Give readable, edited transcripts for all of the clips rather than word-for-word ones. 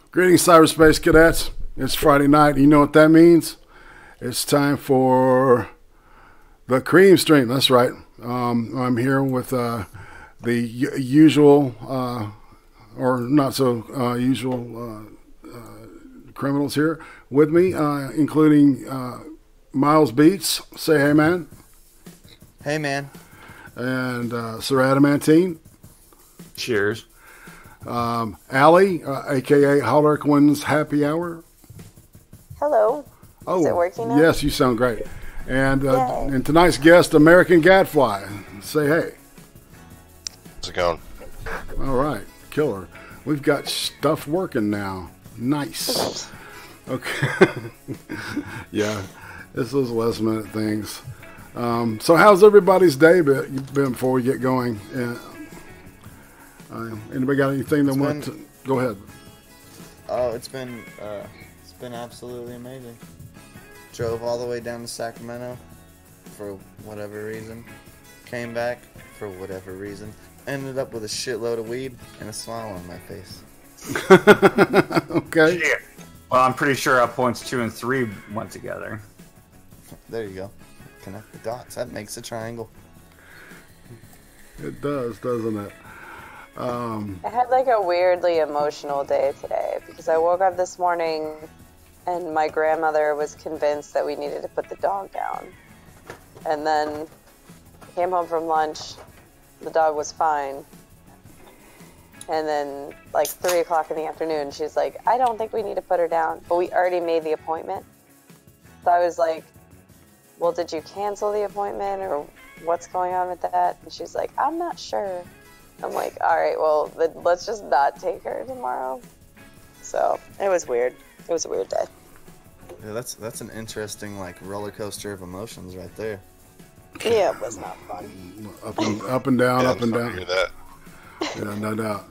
Greetings, cyberspace cadets. It's Friday night. You know what that means? It's time for the CREEM stream. That's right. I'm here with the usual, or not so usual criminals here with me, including Miles Beats. Say hey, man. Hey, man. And Sir Adamantine. Cheers. Allie, a.k.a. Harlequin's Happy Hour. Hello. Oh, is it working now? Yes, you sound great. And tonight's guest, American Gadfly. Say hey. How's it going? All right, killer. We've got stuff working now. Nice. Okay. Yeah, this is last minute things. So how's everybody's day been before we get going? Anybody got anything they want to go ahead? Oh, it's been absolutely amazing. Drove all the way down to Sacramento for whatever reason. Came back for whatever reason. Ended up with a shitload of weed and a smile on my face. Okay. Yeah. Well, I'm pretty sure points 2 and 3 went together. There you go. Connect the dots. That makes a triangle. It does, doesn't it? I had like a weirdly emotional day today because I woke up this morning and my grandmother was convinced that we needed to put the dog down. And then came home from lunch, the dog was fine. And then like 3 o'clock in the afternoon, she's like, I don't think we need to put her down, but we already made the appointment. So I was like, well, did you cancel the appointment or what's going on with that? And she's like, I'm not sure. I'm like, all right, well, then let's just not take her tomorrow. So it was weird. It was a weird day. Yeah, that's an interesting like roller coaster of emotions right there. Yeah, it was not fun. Up and down, Yeah, up and I'm down. sorry to hear that. Yeah, no doubt.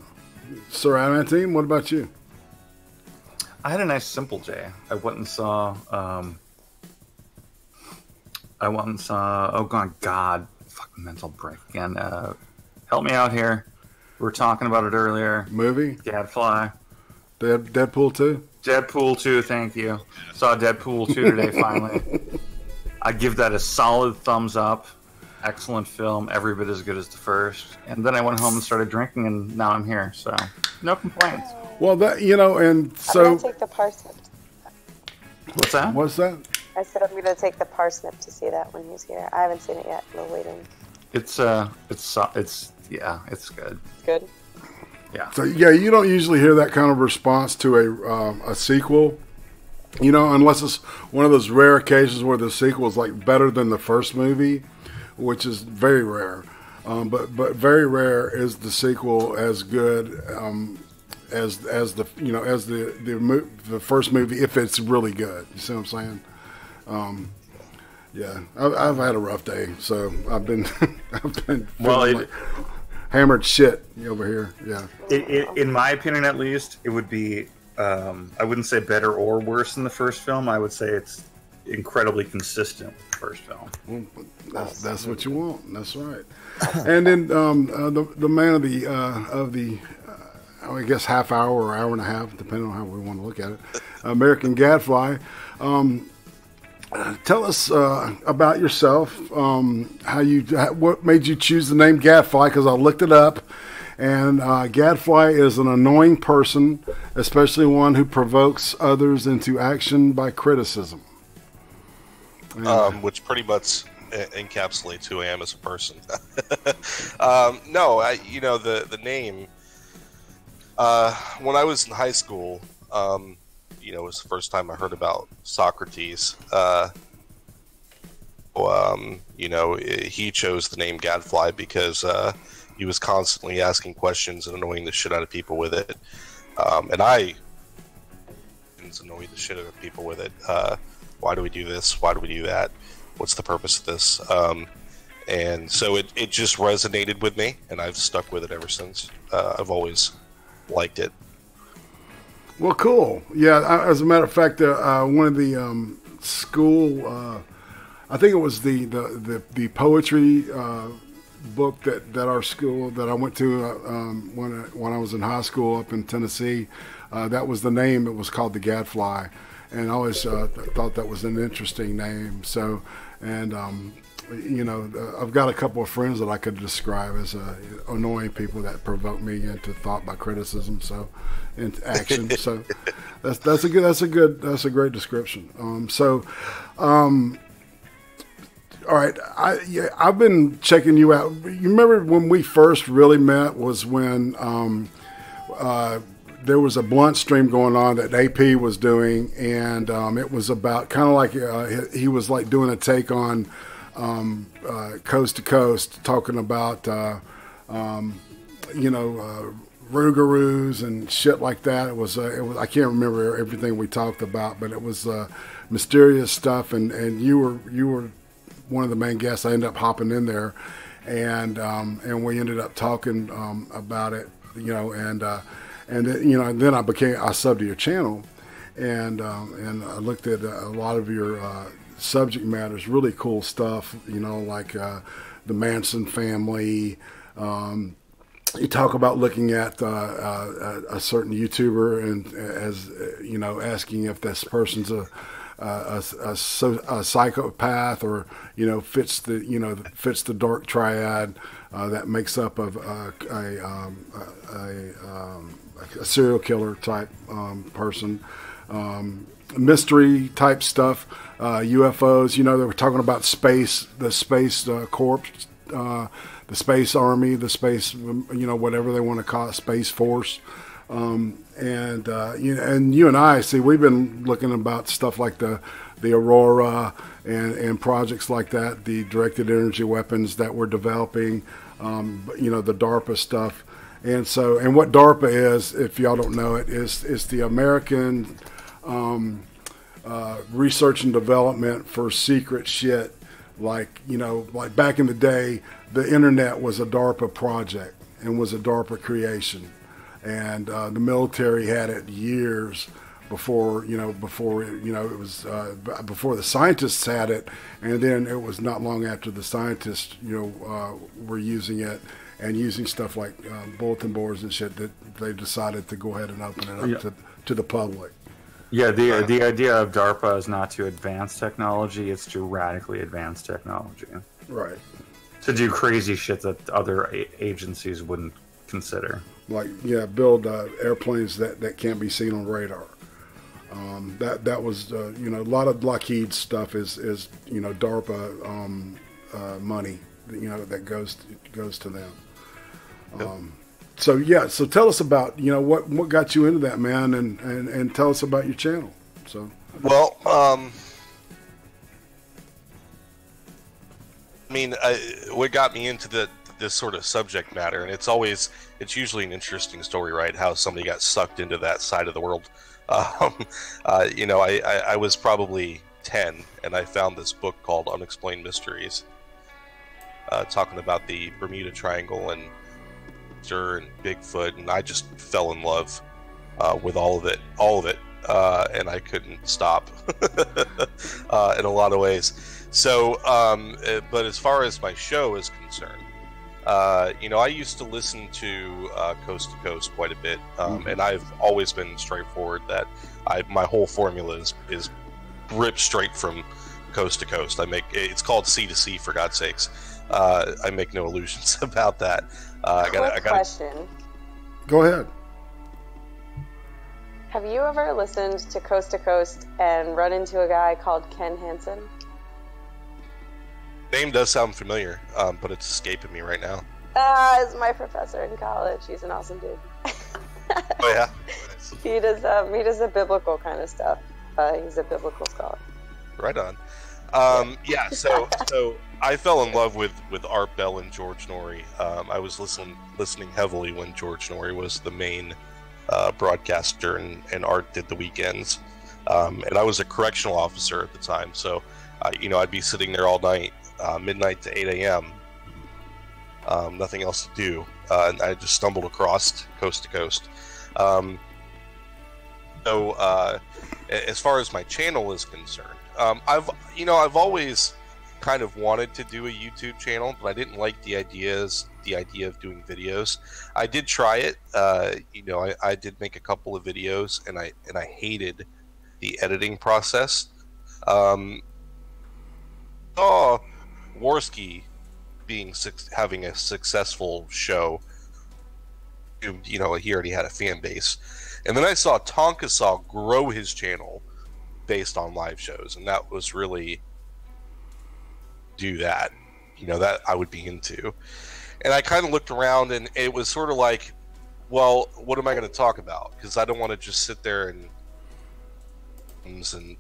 Sir Adamantine, what about you? I had a nice simple day. I went and saw. Oh God, fucking mental break again. Help me out here. We were talking about it earlier. Movie? Gadfly. Deadpool 2? Deadpool 2, thank you. Saw Deadpool 2 today, finally. I give that a solid thumbs up. Excellent film, every bit as good as the first. And then I went home and started drinking, and now I'm here, so no complaints. Well, that, and so... I'm going to take the parsnip. What's that? What's that? I said I'm going to take the parsnip to see that when he's here. I haven't seen it yet. We're waiting. It's good. Good. Yeah. So, yeah, you don't usually hear that kind of response to a sequel, unless it's one of those rare occasions where the sequel is like better than the first movie, which is very rare. But very rare is the sequel as good as the first movie if it's really good. You see what I'm saying? Yeah, I've had a rough day, so I've been like hammered shit over here. Yeah. In my opinion, at least, it would be I wouldn't say better or worse than the first film. I would say it's incredibly consistent with the first film. Well, that's what you want. That's right. And then the man of the I guess half hour or hour and a half, depending on how we want to look at it, American Gadfly. Tell us about yourself. What made you choose the name Gadfly? Because I looked it up, and Gadfly is an annoying person, especially one who provokes others into action by criticism. Which pretty much encapsulates who I am as a person. The name. When I was in high school. It was the first time I heard about Socrates. He chose the name Gadfly because he was constantly asking questions and annoying the shit out of people with it. And I annoy the shit out of people with it. Why do we do this? Why do we do that? What's the purpose of this? And so it just resonated with me, and I've stuck with it ever since. I've always liked it. Well, cool. Yeah, as a matter of fact, one of the school, I think it was the poetry book that our school that I went to when I was in high school up in Tennessee. That was the name. It was called the Gadfly, and I always thought that was an interesting name. So, and I've got a couple of friends that I could describe as annoying people that provoke me into thought by criticism. So, into action. So, that's a great description. All right, I've been checking you out. You remember when we first really met was when there was a blunt stream going on that AP was doing, and it was about kind of like he was like doing a take on Coast to Coast, talking about Rougarous and shit like that. It was I can't remember everything we talked about, but it was mysterious stuff, and you were one of the main guests. I ended up hopping in there, and we ended up talking about it, and then I subbed to your channel, and I looked at a lot of your subject matters, really cool stuff, like the Manson family. You talk about looking at a certain YouTuber and as asking if this person's a psychopath or fits the dark triad that makes up of a serial killer type person, mystery type stuff, UFOs. They were talking about space, the space corps, the space army, the space whatever they want to call it, space force. And you and I, see, we've been looking about stuff like the Aurora and projects like that, the directed energy weapons that we're developing, the DARPA stuff. And what DARPA is, if y'all don't know it, is the American research and development for secret shit. Like back in the day, the internet was a DARPA project and was a DARPA creation. And the military had it years before it was before the scientists had it, and then it was not long after the scientists were using it and using stuff like bulletin boards and shit that they decided to go ahead and open it up to the public. Yeah, the idea of DARPA is not to advance technology; it's to radically advance technology. Right. To do crazy shit that other agencies wouldn't consider. Like build airplanes that can't be seen on radar. That was a lot of Lockheed stuff is DARPA money that goes to them. So tell us about what got you into that, man, and tell us about your channel. So well, what got me into this sort of subject matter, and it's usually an interesting story, right? How somebody got sucked into that side of the world. I was probably 10, and I found this book called Unexplained Mysteries, talking about the Bermuda Triangle and Bigfoot, and I just fell in love with all of it, and I couldn't stop in a lot of ways. So, but as far as my show is concerned, I used to listen to Coast to Coast quite a bit, and I've always been straightforward that my whole formula is ripped straight from Coast to Coast. It's called C to C, for God's sakes. I make no illusions about that. I got question. Go ahead. Have you ever listened to Coast and run into a guy called Ken Hansen? Name does sound familiar, but it's escaping me right now. It's my professor in college. He's an awesome dude. Oh yeah. He does the biblical kind of stuff. He's a biblical scholar. Right on. Yeah. So I fell in love with Art Bell and George Norrie. I was listening heavily when George Norrie was the main broadcaster, and Art did the weekends. And I was a correctional officer at the time, so I'd be sitting there all night, midnight to 8 a.m. Nothing else to do, and I just stumbled across Coast to Coast. So as far as my channel is concerned, I've always kind of wanted to do a YouTube channel, but I didn't like the idea of doing videos. I did try it. You know, I did make a couple of videos, and I hated the editing process. Saw Worski having a successful show. You know, he already had a fan base, and then I saw Tonkasaw grow his channel based on live shows, and that was really do that. You know, that I would be into. And I kind of looked around, and it was sort of like, well, what am I going to talk about? Because I don't want to just sit there and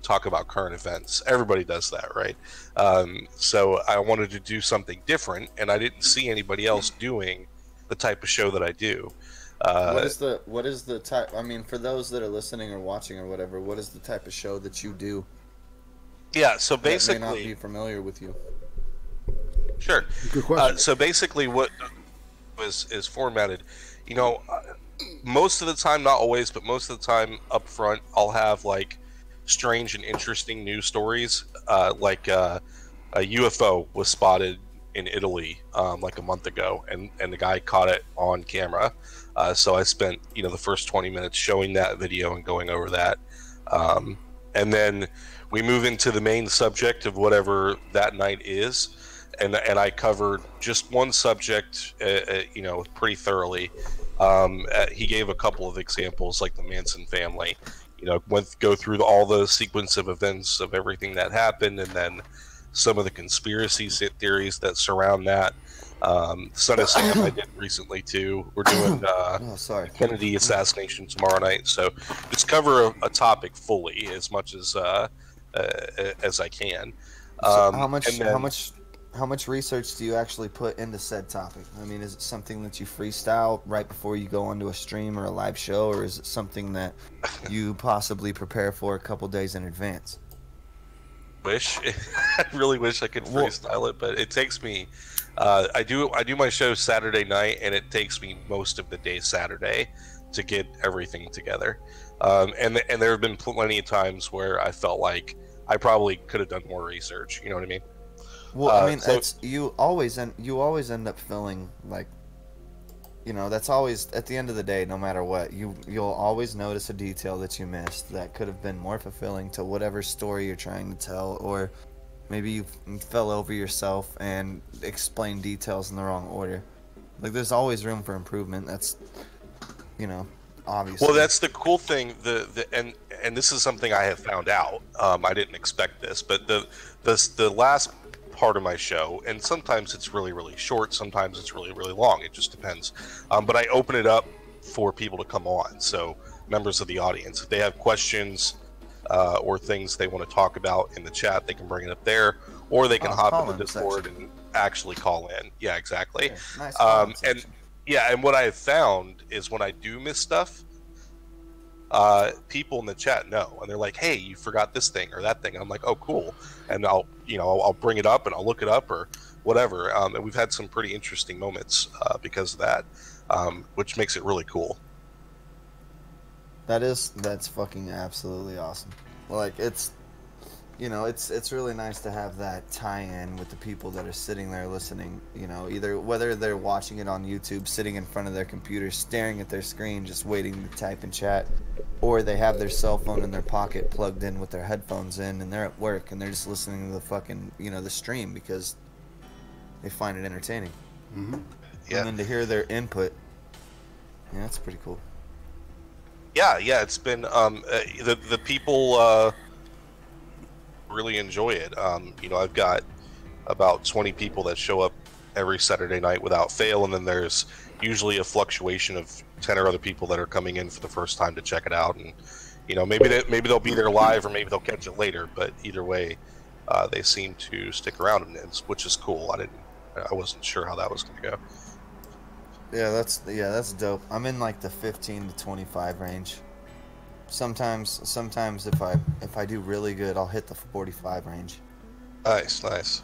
talk about current events. Everybody does that, right? So I wanted to do something different, and I didn't see anybody else doing the type of show that I do. What is the type? I mean, for those that are listening or watching or whatever, what is the type of show that you do? Yeah, so basically, that may not be familiar with you. Sure. Good question. So basically, what is formatted, you know, most of the time, not always, but most of the time, up front, I'll have like strange and interesting news stories. Like a UFO was spotted in Italy like a month ago, and the guy caught it on camera. So I spent, you know, the first 20 minutes showing that video and going over that, and then we move into the main subject of whatever that night is. And I covered just one subject, you know, pretty thoroughly. He gave a couple of examples, like the Manson family. You know, go through all the sequence of events of everything that happened, and then some of the conspiracy theories that surround that. Son of Sam I did recently too. We're doing Kennedy assassination tomorrow night, so just cover a topic fully as much as I can. So how much research do you actually put into said topic? I mean, is it something that you freestyle right before you go onto a stream or a live show, or is it something that you possibly prepare for a couple days in advance? I really wish I could freestyle it, but it takes me. I do my show Saturday night, and it takes me most of the day Saturday to get everything together. And there have been plenty of times where I felt like I probably could have done more research. You know what I mean? Well, I mean, you always end up feeling like, you know, that's always at the end of the day. No matter what, you'll always notice a detail that you missed that could have been more fulfilling to whatever story you're trying to tell, or maybe you fell over yourself and explained details in the wrong order. Like, there's always room for improvement. That's, you know, obviously. Well, that's the cool thing. And this is something I have found out. I didn't expect this, but the last part of my show, and sometimes it's really, really short, sometimes it's really, really long, it just depends, but I open it up for people to come on, so members of the audience, if they have questions or things they want to talk about in the chat, they can bring it up there, or they can hop in the Discord and actually call in. Yeah, exactly. Yeah, nice. And what I have found is when I do miss stuff, people in the chat know, and they're like, hey, you forgot this thing or that thing, and I'm like, oh, cool, and I'll bring it up and I'll look it up or whatever, and we've had some pretty interesting moments because of that, which makes it really cool. That's fucking absolutely awesome. Like, it's, you know, it's really nice to have that tie-in with the people that are sitting there listening, you know, either whether they're watching it on YouTube, sitting in front of their computer, staring at their screen, just waiting to type and chat, or they have their cell phone in their pocket plugged in with their headphones in, and they're at work and they're just listening to the fucking, you know, the stream because they find it entertaining. Mm-hmm. Yeah. And then to hear their input, yeah, that's pretty cool. Yeah, it's been the people really enjoy it. You know, I've got about 20 people that show up every Saturday night without fail, and then there's usually a fluctuation of 10 or other people that are coming in for the first time to check it out, and you know, maybe they'll be there live or maybe they'll catch it later, but either way, they seem to stick around, which is cool. I wasn't sure how that was going to go. Yeah, that's dope. I'm in like the 15 to 25 range. Sometimes if I do really good, I'll hit the 45 range. Nice.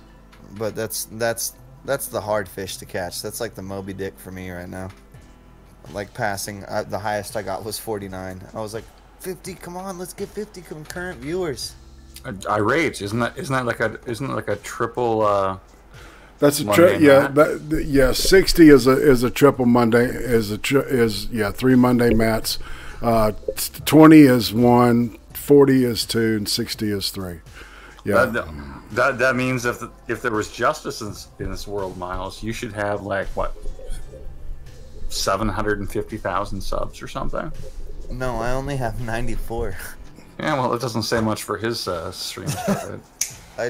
But that's the hard fish to catch. That's like the Moby Dick for me right now. Like passing, the highest I got was 49. I was like, 50, come on, let's get 50 concurrent viewers. IRATE, isn't that like a triple? That's a Monday yeah. 60 is a triple Monday. Is 3 Monday mats. 20 is 1, 40 is 2, and 60 is 3. Yeah. That means if there was justice in this world, Miles, you should have like what, 750,000 subs or something. No, I only have 94. Yeah, well, it doesn't say much for his stream. I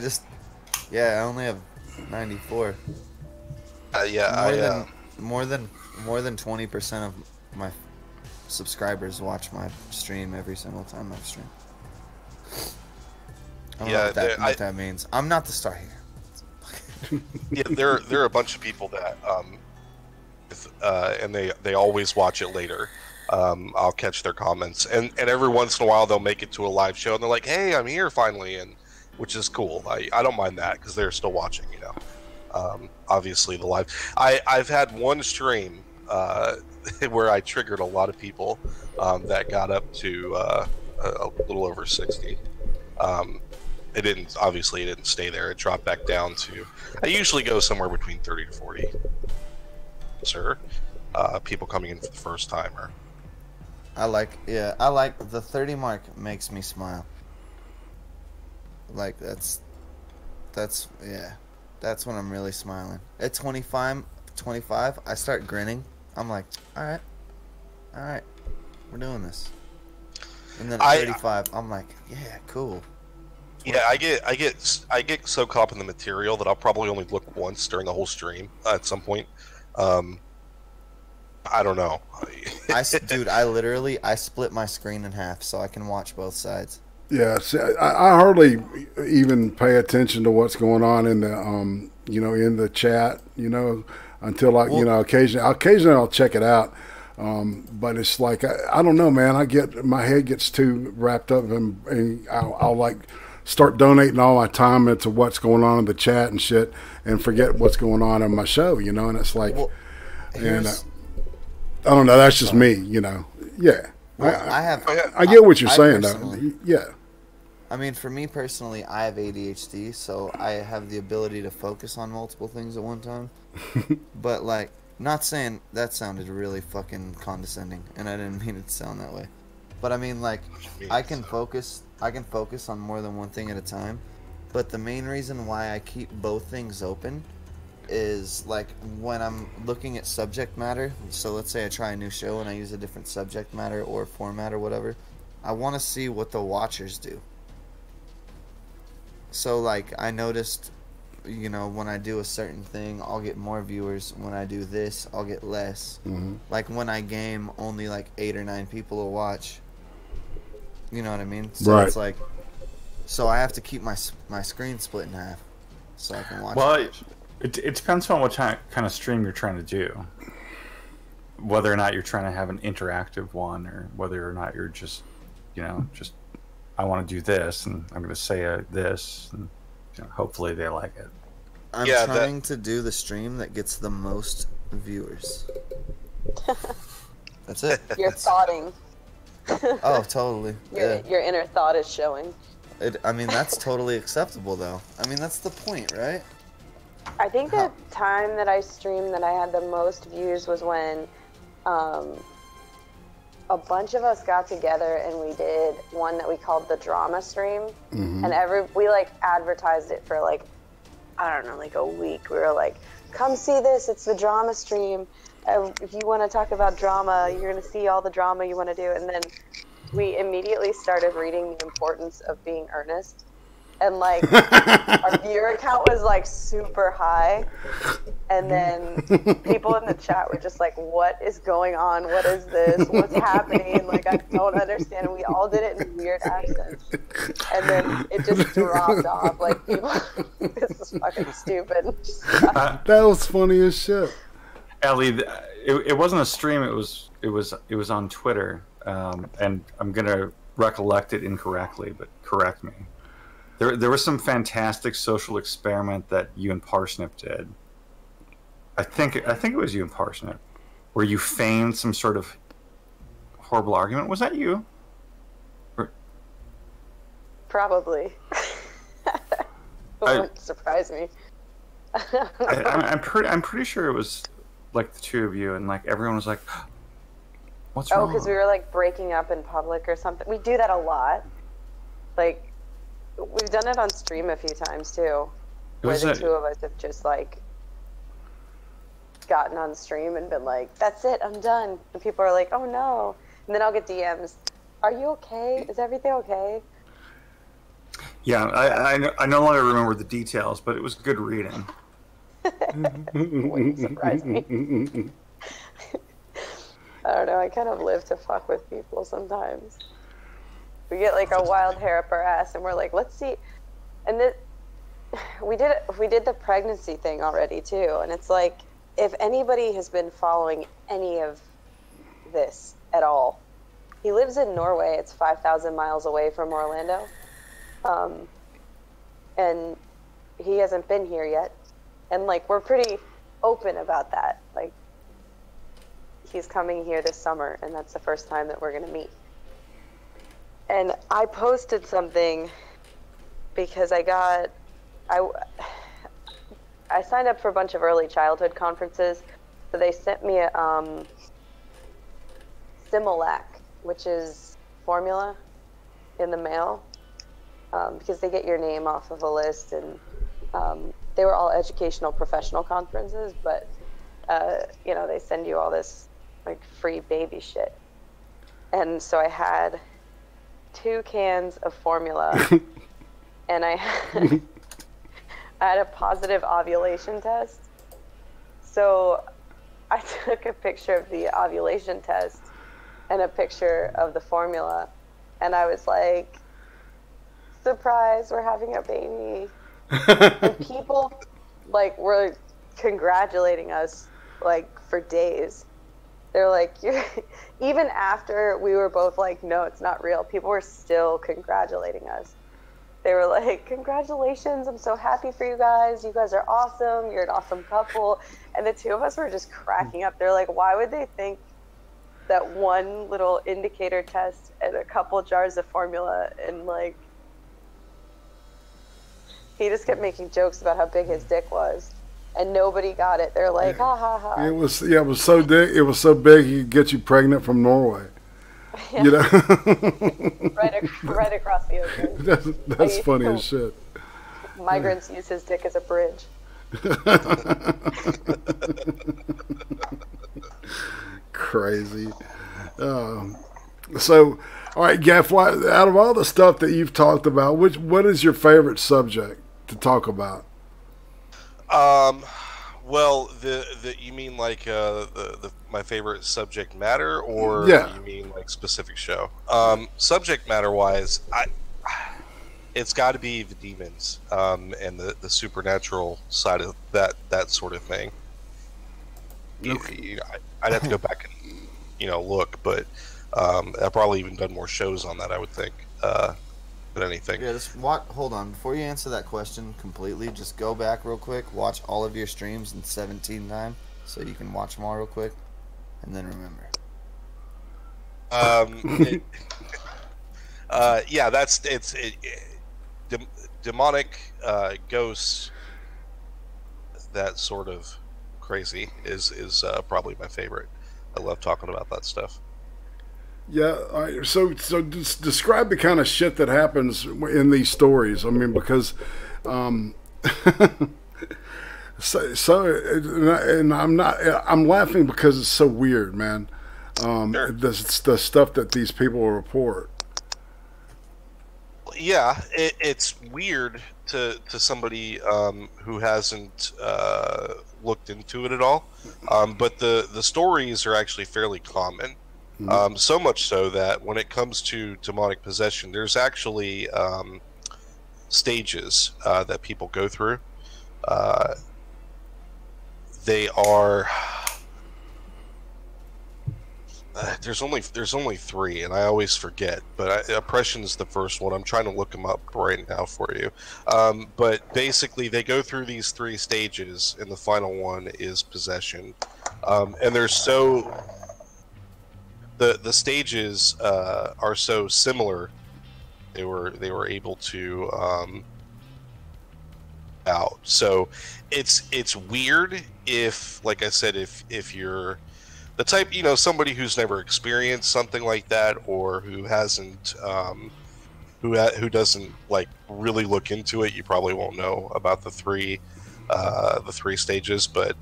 only have 94. More than 20% of my subscribers watch my stream every single time I stream. I don't know what that means. I'm not the star here. Yeah, there are a bunch of people that and they always watch it later. I'll catch their comments, and every once in a while they'll make it to a live show and they're like, "Hey, I'm here finally," and which is cool. I don't mind that because they're still watching, you know. Obviously the live. I've had one stream where I triggered a lot of people that got up to a little over 60. It didn't stay there. It dropped back down to. I usually go somewhere between 30 to 40. Sir, people coming in for the first time, or I like the 30 mark. Makes me smile. Like that's when I'm really smiling. At 25, I start grinning. I'm like, all right, we're doing this. And then at 35, I'm like, yeah, cool. Yeah, I get so caught up in the material that I'll probably only look once during the whole stream at some point. I don't know. Dude, I split my screen in half so I can watch both sides. Yeah, see, I hardly even pay attention to what's going on in the in the chat, until occasionally I'll check it out. But it's like I don't know, man. My head gets too wrapped up, and I'll like start donating all my time into what's going on in the chat and shit, and forget what's going on in my show, and it's like, and I don't know. That's just me, Yeah, well, I get what you're saying, though. Yeah. I mean, for me personally, I have ADHD, so I have the ability to focus on multiple things at one time. But, like, not saying that sounded really fucking condescending, and I didn't mean it to sound that way. But I mean, like, I can focus on more than one thing at a time. But the main reason why I keep both things open is, like, when I'm looking at subject matter. So let's say I try a new show and I use a different subject matter or format or whatever. I want to see what the watchers do. So, like, I noticed, when I do a certain thing, I'll get more viewers. When I do this, I'll get less. Mm-hmm. Like, when I game, only, like, 8 or 9 people will watch. You know what I mean? So right. It's like, so I have to keep my screen split in half so I can watch it. It depends on what kind of stream you're trying to do. Whether or not you're trying to have an interactive one, or whether or not you're just, I want to do this, and I'm going to say this, and hopefully they like it. I'm trying to do the stream that gets the most viewers. That's it. You're thoughting. Oh, totally. Your inner thought is showing. That's totally acceptable, though. I mean, that's the point, right? I think the time that I streamed that I had the most views was when a bunch of us got together and we did one that we called the drama stream. Mm-hmm. And we like advertised it for like, I don't know, like a week. We were like, come see this, it's the drama stream. If you want to talk about drama, you're going to see all the drama you want to do. And then we immediately started reading the importance of being earnest. And like our viewer count was like super high, and then people in the chat were just like, what is going on? What is this? What's happening? Like, I don't understand. And we all did it in weird accents, and then it just dropped off. Like, people, this is fucking stupid. That was funny as shit. Ellie, it wasn't a stream. It was on Twitter, and I'm gonna recollect it incorrectly, but correct me. There was some fantastic social experiment that you and Parsnip did. I think it was you and Parsnip, where you feigned some sort of horrible argument. Was that you? Probably. wouldn't surprise me. I'm pretty sure it was like the two of you, and like everyone was like, "What's wrong?" Oh, because we were like breaking up in public or something. We do that a lot. Like, we've done it on stream a few times too, where the two of us have just like gotten on stream and been like, "That's it, I'm done," and people are like, "Oh no," and then I'll get DMs, "Are you okay? Is everything okay?" Yeah, I no longer remember the details, but it was good reading. Wouldn't surprise me. I don't know, I kind of live to fuck with people sometimes. We get like a wild hair up our ass and we're like, let's see. And then we did the pregnancy thing already too, and it's like, if anybody has been following any of this at all, he lives in Norway. It's 5,000 miles away from Orlando. And he hasn't been here yet. And like, we're pretty open about that. Like, he's coming here this summer and that's the first time that we're going to meet. And I posted something because I signed up for a bunch of early childhood conferences. So they sent me a, Similac, which is formula, in the mail. Because they get your name off of a list, and they were all educational professional conferences, but you know, they send you all this like free baby shit. And so I had 2 cans of formula and I had a positive ovulation test. So I took a picture of the ovulation test and a picture of the formula, and I was like, surprise, we're having a baby. And people like were congratulating us like for days. They're like, you're even after we were both like, no, it's not real, people were still congratulating us. They were like, congratulations, I'm so happy for you guys are awesome, you're an awesome couple. And the two of us were just cracking up. They're like, why would they think that one little indicator test and a couple jars of formula, and like, he just kept making jokes about how big his dick was, and nobody got it. They're like, ha ha ha. It was so big. It was so big he could get you pregnant from Norway. Yeah. You know, right across the ocean. That's funny as shit. Migrants use his dick as a bridge. Crazy. So, all right, Gadfly, out of all the stuff that you've talked about, what is your favorite subject to talk about? Well, you mean like my favorite subject matter, or yeah, you mean like specific show? Subject matter wise, it's got to be the demons, and the supernatural side of that sort of thing. Okay. I'd have to go back and look, but I've probably even done more shows on that, I would think, than anything. Yeah, hold on. Before you answer that question completely, just go back real quick, watch all of your streams in 17 times, so you can watch them all real quick, and then remember. Yeah, demonic ghosts, that sort of crazy is probably my favorite. I love talking about that stuff. Yeah, all right. So just describe the kind of shit that happens in these stories. I mean, because, and I'm laughing because it's so weird, man. Sure. The stuff that these people report. Yeah, it's weird to somebody who hasn't looked into it at all. But the stories are actually fairly common. So much so that when it comes to demonic possession, there's actually stages that people go through. They are there's only 3, and I always forget. But oppression is the first one. I'm trying to look them up right now for you. But basically, they go through these 3 stages, and the final one is possession. And they're so the stages are so similar. They were able to out. So it's weird if, like I said, if you're the type, somebody who's never experienced something like that, or who hasn't, who doesn't like really look into it, you probably won't know about the three stages. But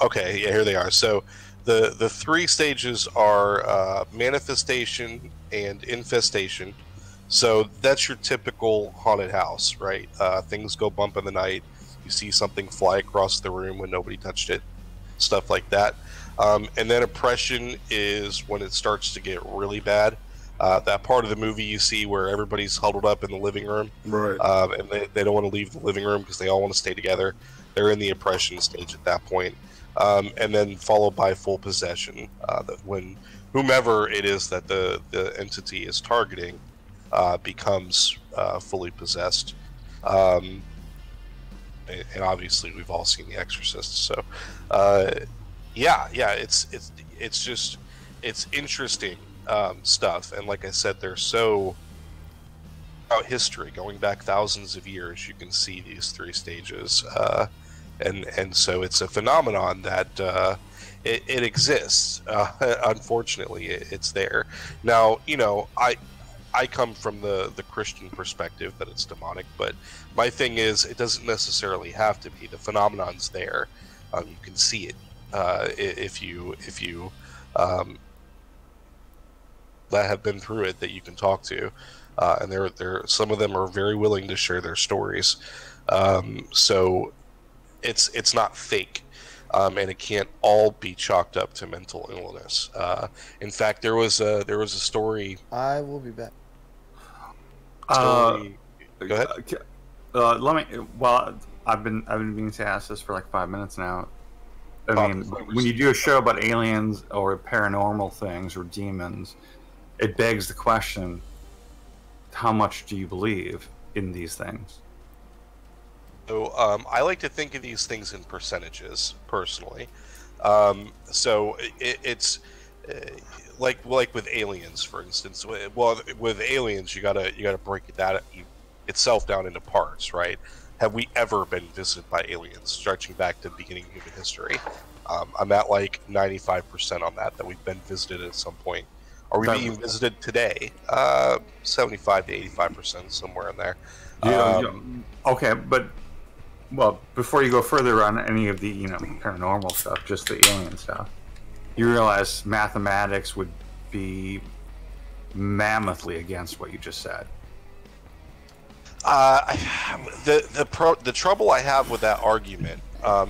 okay, yeah, here they are. So the three stages are manifestation and infestation. So that's your typical haunted house, right? Things go bump in the night. You see something fly across the room when nobody touched it, stuff like that. And then oppression is when it starts to get really bad. That part of the movie you see where everybody's huddled up in the living room, Right. And they don't want to leave the living room because they all want to stay together. They're in the oppression stage at that point. And then followed by full possession, that when whomever it is that the entity is targeting becomes fully possessed. And obviously we've all seen The Exorcist, so it's interesting stuff. And like I said, they're so about history going back thousands of years. You can see these three stages, and so it's a phenomenon that it exists. Unfortunately, it's there now. I come from the Christian perspective that it's demonic, but my thing is it doesn't necessarily have to be. The phenomenon's there. You can see it if you that have been through it, that you can talk to, and there some of them are very willing to share their stories. So it's not fake. And it can't all be chalked up to mental illness. In fact, there was a story. I will be back. Go ahead. Let me. Well, I've been meaning to ask this for like 5 minutes now. I mean, when you do a show about aliens or paranormal things or demons, it begs the question: how much do you believe in these things? So I like to think of these things in percentages, personally. So it's like with aliens, for instance. Well, with aliens, you gotta break it itself down into parts, right? Have we ever been visited by aliens, stretching back to the beginning of human history? I'm at like 95% on that we've been visited at some point. Are we being visited today? 75 to 85%, somewhere in there. Okay, but. Well, before you go further on any of the, paranormal stuff, just the alien stuff, you realize mathematics would be mammothly against what you just said. The trouble I have with that argument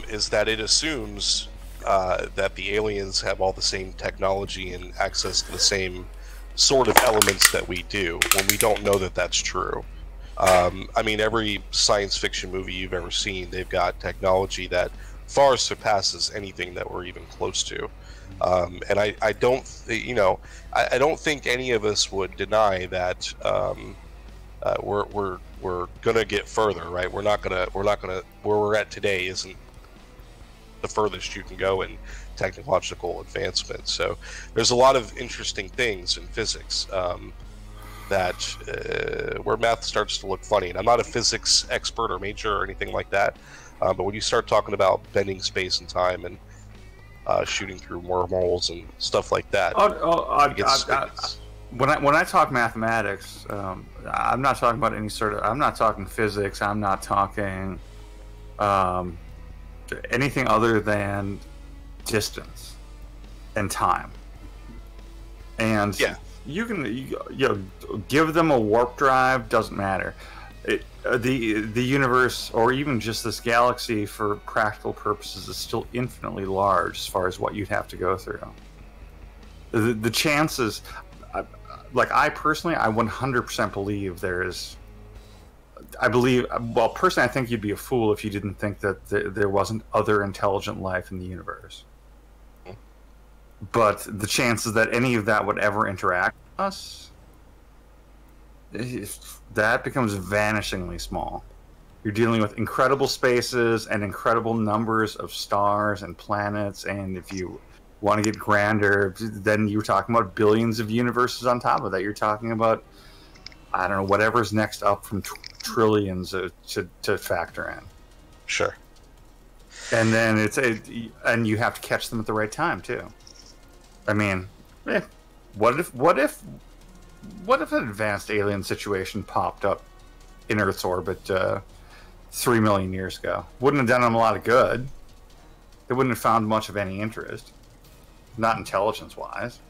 is that it assumes that the aliens have all the same technology and access to the same sort of elements that we do, when we don't know that that's true. I mean, every science fiction movie you've ever seen, they've got technology that far surpasses anything that we're even close to. And I don't think any of us would deny that we're gonna get further, right? We're not gonna where we're at today isn't the furthest you can go in technological advancement. So there's a lot of interesting things in physics. That where math starts to look funny. And I'm not a physics expert or major or anything like that, but when you start talking about bending space and time and shooting through wormholes and stuff like that, when I talk mathematics, I'm not talking about any sort of. I'm not talking physics. I'm not talking anything other than distance and time. And yeah. You can give them a warp drive, doesn't matter. The universe, or even just this galaxy, for practical purposes, is still infinitely large as far as what you'd have to go through. The chances, I personally, I 100% believe there is. Personally, I think you'd be a fool if you didn't think that there wasn't other intelligent life in the universe. But the chances that any of that would ever interact with us, that becomes vanishingly small. You're dealing with incredible spaces and incredible numbers of stars and planets, and if you want to get grander, then you're talking about billions of universes on top of that. You're talking about, I don't know, whatever's next up from trillions to factor in. Sure. And then and you have to catch them at the right time too. I mean, what if an advanced alien situation popped up in Earth's orbit 3 million years ago? Wouldn't have done them a lot of good. They wouldn't have found much of any interest, not intelligence-wise.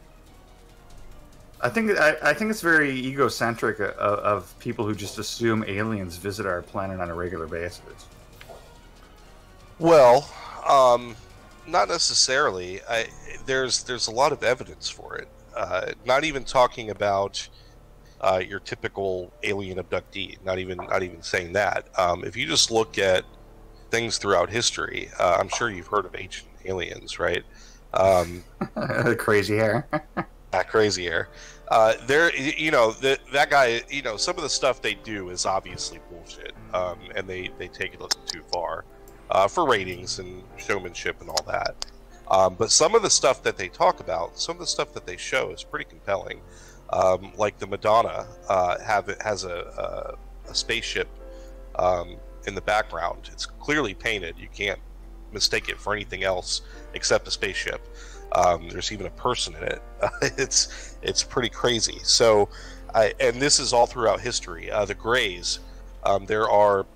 I think it's very egocentric of people who just assume aliens visit our planet on a regular basis. Well, not necessarily. There's a lot of evidence for it. Not even talking about your typical alien abductee. Not even saying that. If you just look at things throughout history, I'm sure you've heard of ancient aliens, right? Crazy hair. Crazy hair. That guy. Some of the stuff they do is obviously bullshit, and they take it a little too far. For ratings and showmanship and all that. But some of the stuff that they talk about, some of the stuff that they show is pretty compelling. Like the Madonna has a spaceship in the background. It's clearly painted. You can't mistake it for anything else except a spaceship. There's even a person in it. It's pretty crazy. So, and this is all throughout history. The Greys, there are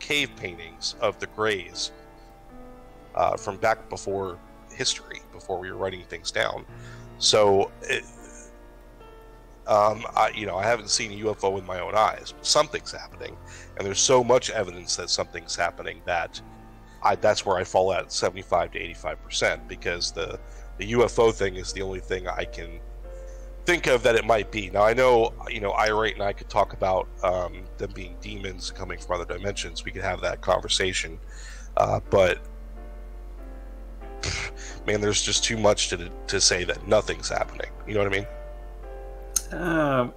cave paintings of the Greys from back before history, before we were writing things down. So, I haven't seen a UFO with my own eyes, but something's happening, and there's so much evidence that something's happening that that's where I fall at 75 to 85%, because the UFO thing is the only thing I can think of that it might be. Now I know, IRATE and I could talk about them being demons coming from other dimensions. We could have that conversation, but man, there's just too much to say that nothing's happening. You know what I mean? I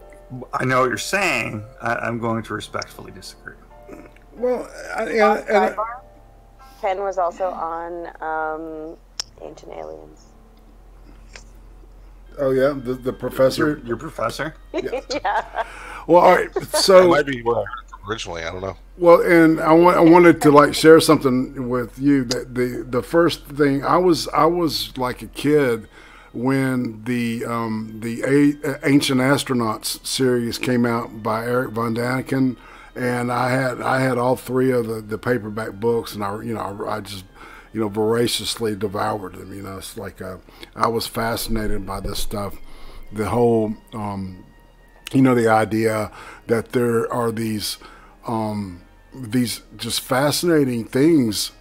know what you're saying. I'm going to respectfully disagree. Well, Ken was also on Ancient Aliens. Oh yeah, the professor. Your professor. Yeah. Well, all right. So it might be what I heard from originally. I don't know. Well, and I wanted to share something with you. That the first thing I was like a kid when the Ancient Astronauts series came out by Eric Von Daniken, and I had all three of the paperback books, and I just voraciously devoured them. It's like I was fascinated by this stuff. The whole, the idea that there are these just fascinating things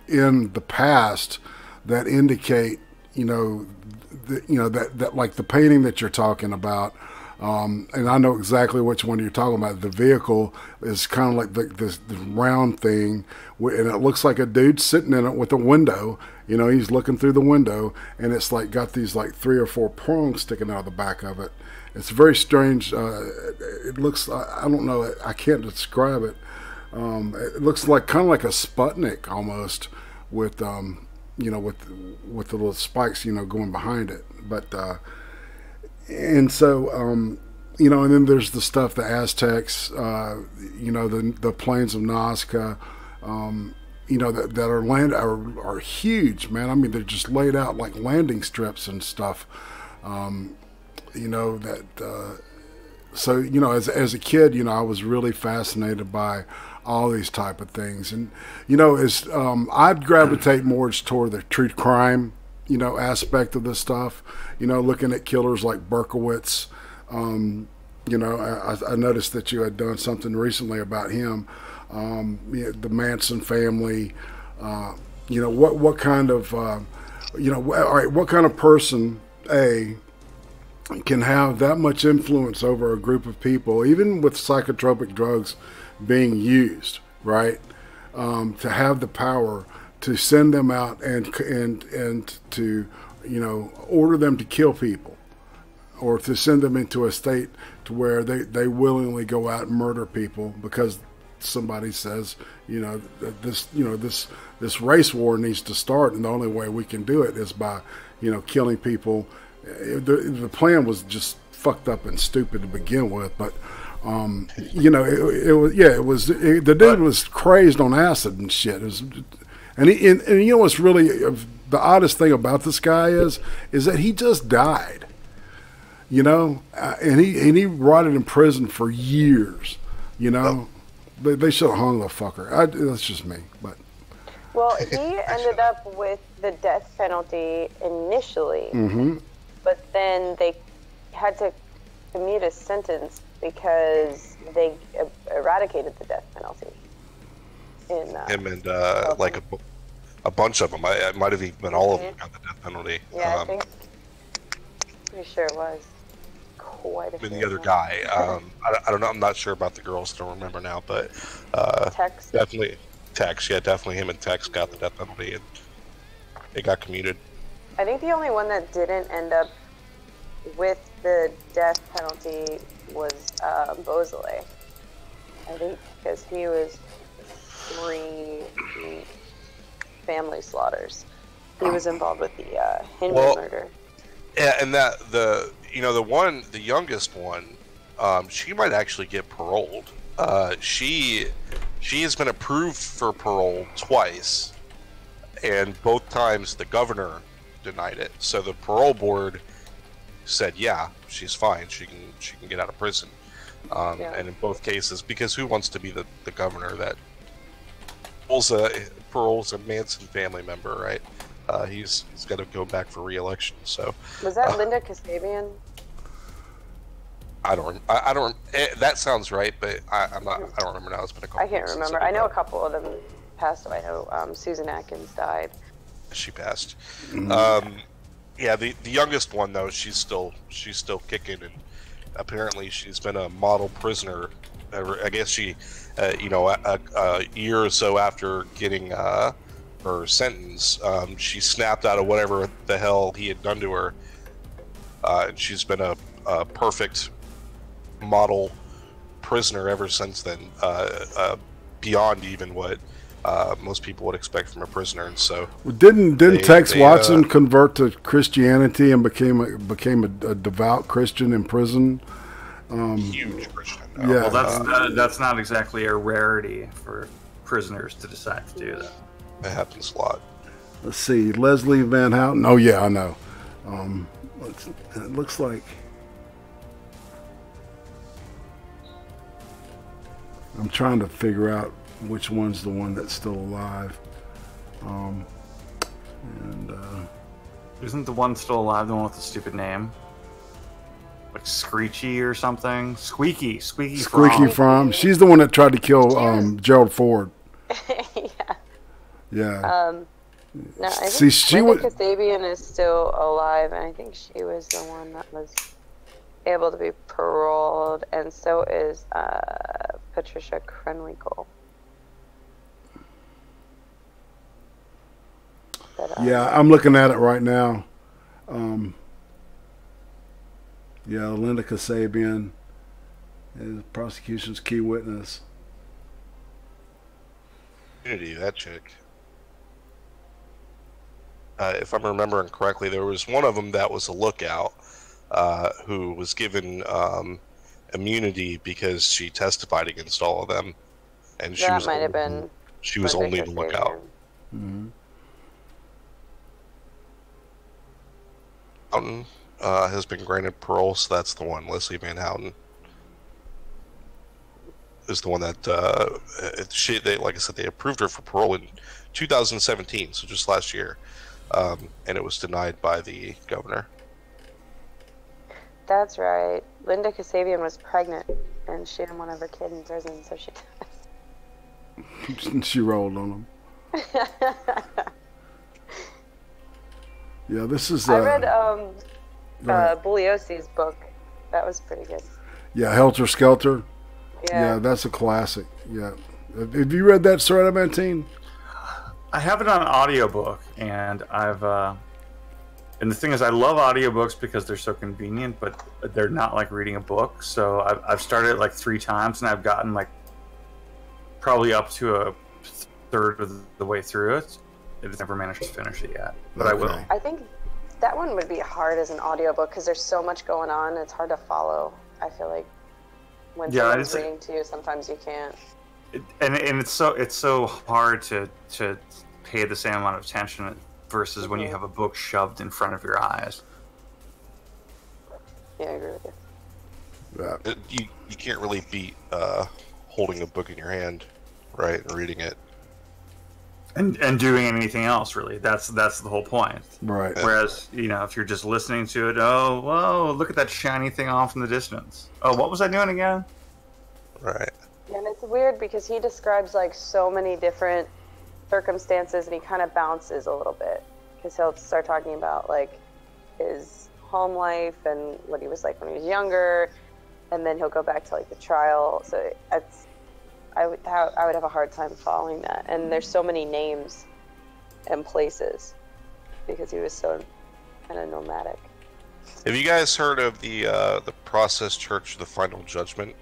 in the past that indicate, that like the painting that you're talking about. And I know exactly which one you're talking about. The vehicle is kind of like this round thing, and it looks like a dude sitting in it with a window. He's looking through the window, and it's like got these like 3 or 4 prongs sticking out of the back of it. It's very strange. It looks, I don't know, I can't describe it. It looks like kind of like a Sputnik almost, with with the little spikes going behind it. But and so, and then there's the stuff, the Aztecs, the plains of Nazca, that are huge, man. I mean, they're just laid out like landing strips and stuff. So, as a kid, I was really fascinated by all these type of things. And, as I'd gravitate more toward the true crime, aspect of this stuff, looking at killers like Berkowitz. I noticed that you had done something recently about him, the Manson family. What kind of, all right, what kind of person, can have that much influence over a group of people, even with psychotropic drugs being used, right? To have the power to send them out and to order them to kill people, or to send them into a state to where they willingly go out and murder people because somebody says this race war needs to start, and the only way we can do it is by killing people. The plan was just fucked up and stupid to begin with, but You know, it was the dude was crazed on acid and shit. It was, and you know what's really the oddest thing about this guy is that he just died. You know, and he rotted in prison for years. You know, they should have hung the fucker. That's just me, but. Well, he ended up with the death penalty initially, but then they had to commute a sentence because they eradicated the death penalty. Him and like a bunch of them. I might have even been all of them got the death penalty. Yeah, I think. Pretty sure it was. Quite a few. The other guy. I don't know. I'm not sure about the girls. I don't remember now, but Tex. definitely Tex. Yeah, definitely him and Tex got the death penalty, and it got commuted. I think the only one that didn't end up with the death penalty was Beausoleil. I think because he was 3 family slaughters. He was involved with the Hinman murder. Yeah, and the youngest one, she might actually get paroled. She has been approved for parole twice, and both times the governor denied it. So the parole board said, yeah, she's fine. She can get out of prison. And in both cases, because who wants to be the governor that paroles a Manson family member, right? He's got to go back for re-election. So was that Linda Kasabian? I don't. That sounds right, but I don't remember now. It's been a couple. I can't remember. I know a couple of them passed away. I know Susan Atkins died. She passed. Yeah, the youngest one though, she's still kicking, and apparently she's been a model prisoner. I guess she, a year or so after getting her sentence, she snapped out of whatever the hell he had done to her, and she's been a perfect model prisoner ever since then, beyond even what most people would expect from a prisoner. And so didn't Tex Watson convert to Christianity and became a devout Christian in prison? Huge Christian. Yeah, well, that's not exactly a rarity for prisoners to decide to do that. It happens a lot. Let's see, Leslie Van Houten. Oh yeah, I know. It looks like I'm trying to figure out which one's the one that's still alive. Isn't the one still alive the one with the stupid name? Like Screechy or something? Squeaky Fromm. She's the one that tried to kill Gerald Ford. Yeah. No, I think Linda Kasabian is still alive, and I think she was the one that was able to be paroled, and so is Patricia Krenwinkel. Yeah, I'm looking at it right now. Yeah, Linda Kasabian is prosecution's key witness. That chick. If I'm remembering correctly, there was one of them that was a lookout who was given immunity because she testified against all of them, and she was only the lookout. Mm-hmm. Houten has been granted parole, so that's the one. Leslie Van Houten is the one that like I said, they approved her for parole in 2017, so just last year, and it was denied by the governor. That's right. Linda Kasabian was pregnant, and she didn't want to have her kid in prison, so she died. She rolled on them. Yeah, this is. I read Bugliosi's book. That was pretty good. Yeah, Helter Skelter. Yeah, that's a classic. Yeah, have you read that, Sir Adamantine? I have it on audiobook, and and the thing is, I love audiobooks because they're so convenient, but they're not like reading a book. So I've started it like 3 times, and I've gotten like probably up to a third of the way through it. I've never managed to finish it yet, but I will. I think that one would be hard as an audiobook because there's so much going on. It's hard to follow, I feel like. When Yeah, someone's reading to you, sometimes you can't. And it's so hard to pay the same amount of attention versus when you have a book shoved in front of your eyes. Yeah, I agree with you. Yeah. You can't really beat holding a book in your hand, right, and reading it. And doing anything else, really. That's the whole point. Right. Whereas, if you're just listening to it, oh, whoa, look at that shiny thing off in the distance. Oh, what was I doing again? Right. Yeah, and it's weird because he describes like so many different circumstances, and he kind of bounces a little bit because he'll start talking about like his home life and what he was like when he was younger, and then he'll go back to like the trial. So I would have a hard time following that. And there's so many names and places because he was so kind of nomadic. Have you guys heard of the Process Church of the Final Judgment?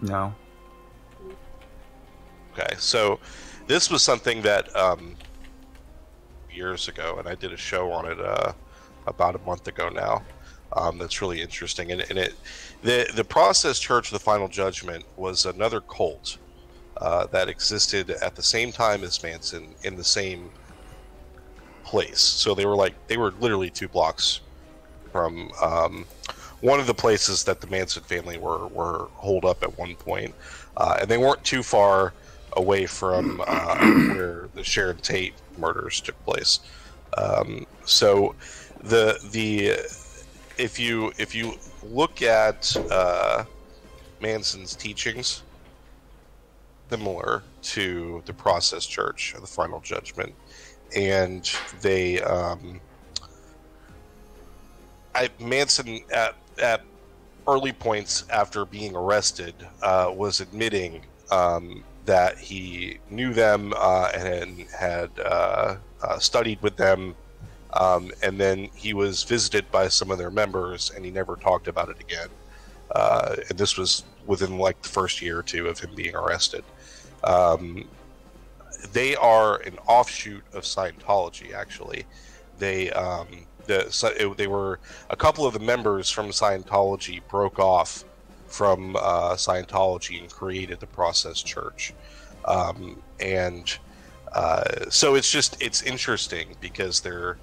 No. Okay, so this was something that years ago, and I did a show on it about a month ago now. That's really interesting, and the Process Church of the Final Judgment was another cult that existed at the same time as Manson in the same place. So they were literally 2 blocks from one of the places that the Manson family were holed up at one point, and they weren't too far away from where the Sharon Tate murders took place. So if you look at Manson's teachings, similar to the Process Church of the Final Judgment, and they Manson at early points after being arrested was admitting that he knew them and had studied with them, and then he was visited by some of their members, and he never talked about it again. And this was within like the first year or 2 of him being arrested. They are an offshoot of Scientology, actually. They were a couple of the members from Scientology broke off from Scientology and created the Process Church, so it's interesting because they're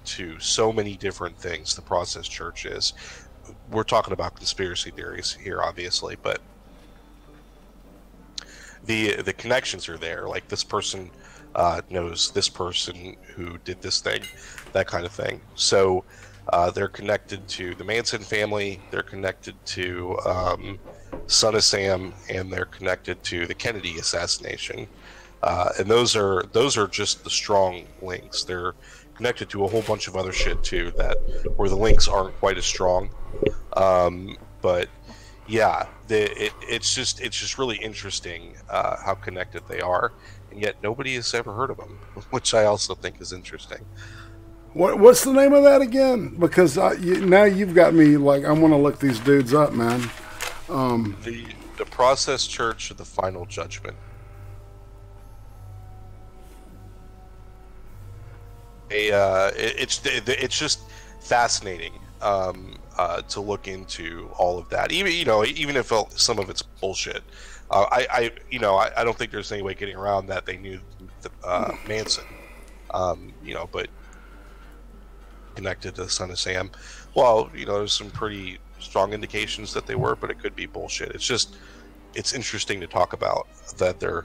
to so many different things. The Process Church is. We're talking about conspiracy theories here, obviously, but the connections are there. Like this person knows this person who did this thing, that kind of thing. So they're connected to the Manson family. They're connected to Son of Sam, and they're connected to the Kennedy assassination. And those are just the strong links. They're connected to a whole bunch of other shit too, where the links aren't quite as strong. But yeah, it's just really interesting how connected they are, and yet nobody has ever heard of them, which I also think is interesting. What's the name of that again? Because now you've got me like I want to look these dudes up, man. The Process Church of the Final Judgment. It's just fascinating to look into all of that. Even if some of it's bullshit. I don't think there's any way getting around that they knew Manson. But connected to Son of Sam. Well, there's some pretty strong indications that they were, but it could be bullshit. It's interesting to talk about that they're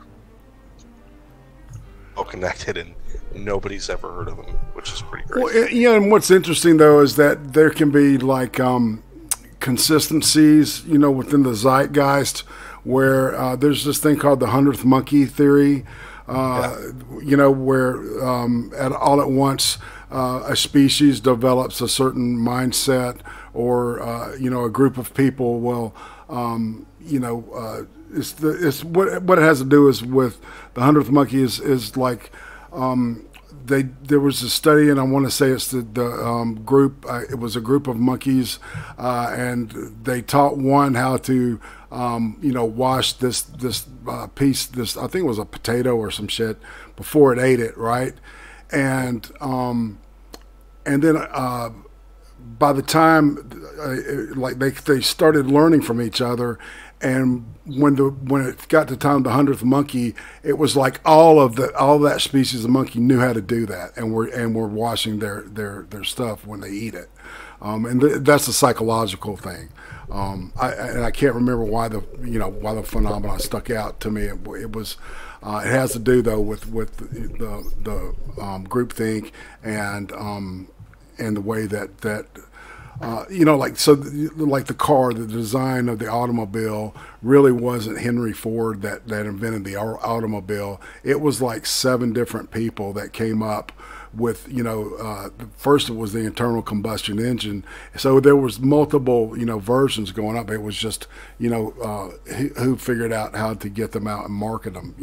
all connected and nobody's ever heard of them, which is pretty great. Well, yeah, and what's interesting though is that there can be like consistencies, within the zeitgeist, where there's this thing called the 100th monkey theory, where all at once a species develops a certain mindset, or a group of people will, it's what it has to do is with the 100th monkey is like there was a study, and I want to say it's the group. It was a group of monkeys, and they taught one how to wash this piece. This, I think it was a potato or some shit, before it ate it, right? And then by the time like they started learning from each other, and when it got to time the 100th monkey, it was like all that species of monkey knew how to do that, and were washing their stuff when they eat it, and that's a psychological thing. I can't remember why the phenomenon stuck out to me. It was. It has to do though with the groupthink and the way that like the car, the design of the automobile really wasn't Henry Ford that invented the automobile. It was like 7 different people that came up with, first it was the internal combustion engine. So there was multiple, versions going up. It was just, who figured out how to get them out and market them,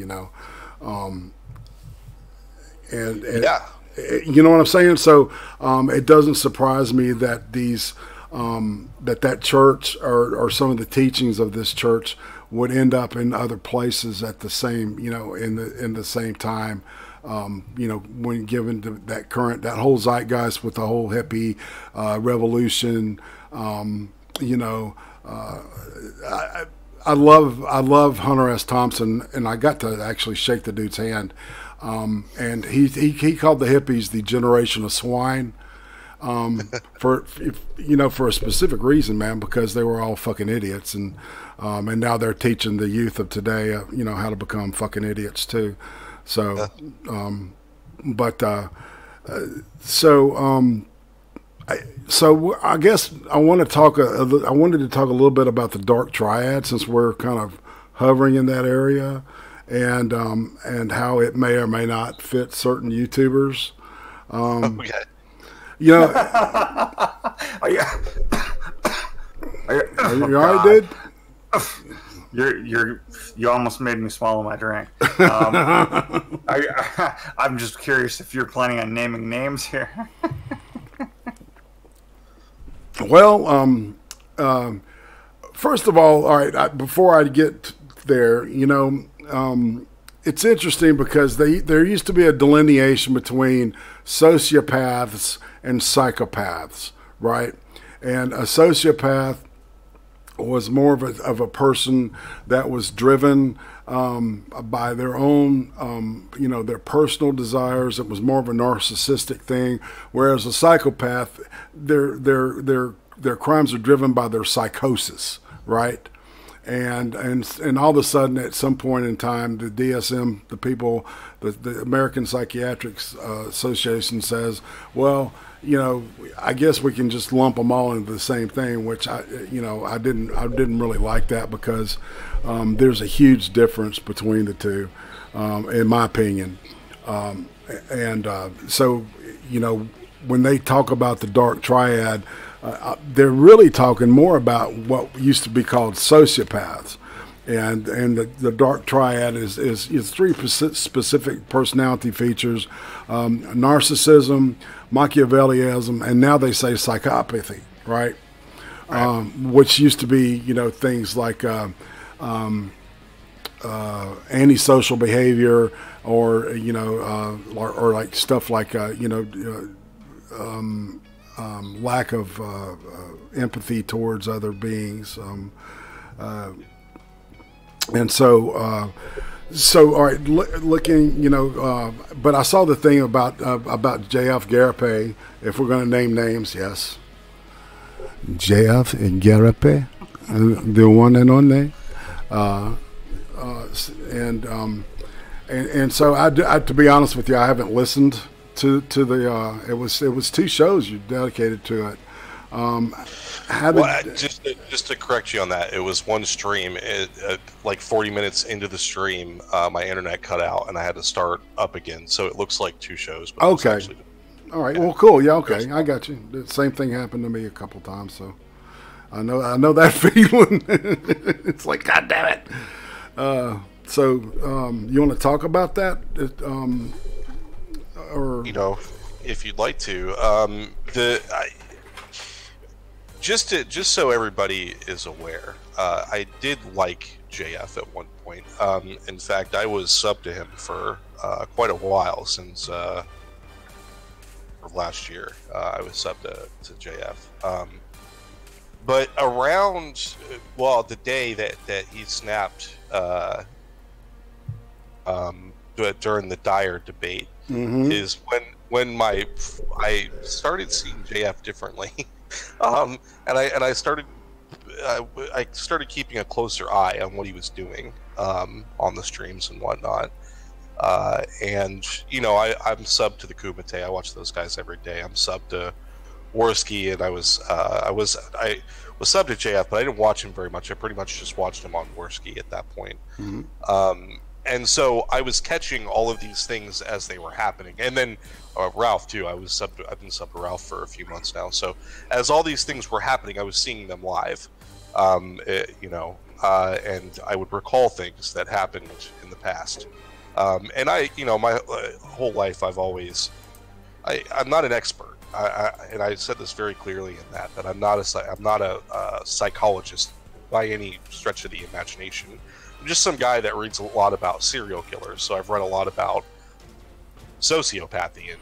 and Yeah. you know what I'm saying? So it doesn't surprise me that these that church or some of the teachings of this church would end up in other places at the same, in the same time. When given to that whole zeitgeist with the whole hippie revolution, I love Hunter S. Thompson, and I got to actually shake the dude's hand. And he called the hippies the generation of swine, for a specific reason, man, because they were all fucking idiots, and now they're teaching the youth of today, how to become fucking idiots too. So, I guess I wanted to talk a little bit about the dark triad, since we're kind of hovering in that area, and how it may or may not fit certain YouTubers. Okay. Are you You all right, dude? You almost made me swallow my drink. I'm just curious if you're planning on naming names here. Well, first of all right, before I get there, it's interesting because there used to be a delineation between sociopaths and psychopaths, right? And a sociopath was more of a person that was driven by their own, their personal desires. It was more of a narcissistic thing, whereas a psychopath, their crimes are driven by their psychosis, right? And all of a sudden, at some point in time, the DSM, the American Psychiatric Association says, well, I guess we can just lump them all into the same thing, which I didn't really like that, because there's a huge difference between the two, in my opinion. So when they talk about the dark triad, they're really talking more about what used to be called sociopaths. And the dark triad is 3 specific personality features: narcissism, Machiavellianism, and now they say psychopathy, right? Which used to be, things like antisocial behavior, or or like stuff like lack of empathy towards other beings, and so all right, looking, but I saw the thing about JF Garape. If we're going to name names, yes, JF and Garape, the one and only, and so I, to be honest with you, I haven't listened to the. It was 2 shows you dedicated to it. Just to correct you on that, it was one stream. Like 40 minutes into the stream, my internet cut out and I had to start up again. So it looks like 2 shows. But okay. All right. Well, cool. Yeah. Okay. I got you. The same thing happened to me a couple times, so I know that feeling. It's like, God damn it. So you want to talk about that? Or if you'd like to, just so everybody is aware, I did like JF at one point. In fact, I was sub to him for quite a while, since of last year. I was subbed to JF. But around, well, the day that he snapped during the Dyer debate is when I started seeing JF differently, and I started keeping a closer eye on what he was doing on the streams and whatnot. And I'm subbed to the Kumite. I watch those guys every day. I'm subbed to Worski, and I was subbed to JF, but I didn't watch him very much. I pretty much just watched him on Worski at that point. And so I was catching all of these things as they were happening. And then Ralph too. I've been subbed to Ralph for a few months now. So as all these things were happening, I was seeing them live. And I would recall things that happened in the past. And my whole life I'm not an expert. And I said this very clearly in that I'm not a psychologist by any stretch of the imagination. I'm just some guy that reads a lot about serial killers. So I've read a lot about sociopathy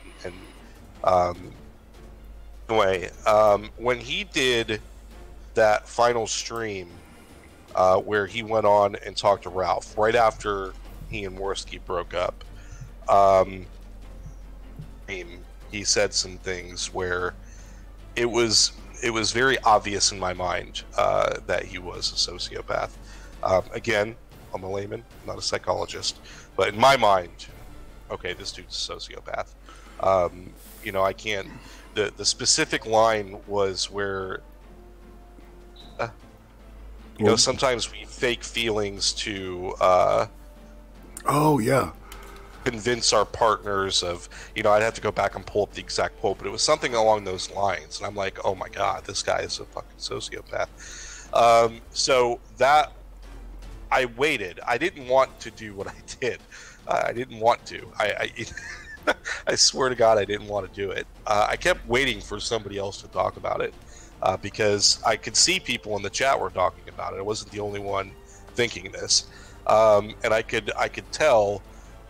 when he did that final stream where he went on and talked to Ralph right after he and Worski broke up, he said some things where it was very obvious in my mind that he was a sociopath. Again, I'm a layman, not a psychologist, but in my mind, okay, this dude's a sociopath. I can't. The specific line was where sometimes we fake feelings to convince our partners of, I'd have to go back and pull up the exact quote, but it was something along those lines. And I'm like, oh my God, this guy is a fucking sociopath. So that I waited. I didn't want to do what I did. I didn't want to. I swear to God, I didn't want to do it. I kept waiting for somebody else to talk about it because I could see people in the chat were talking about it. I wasn't the only one thinking this. And I could tell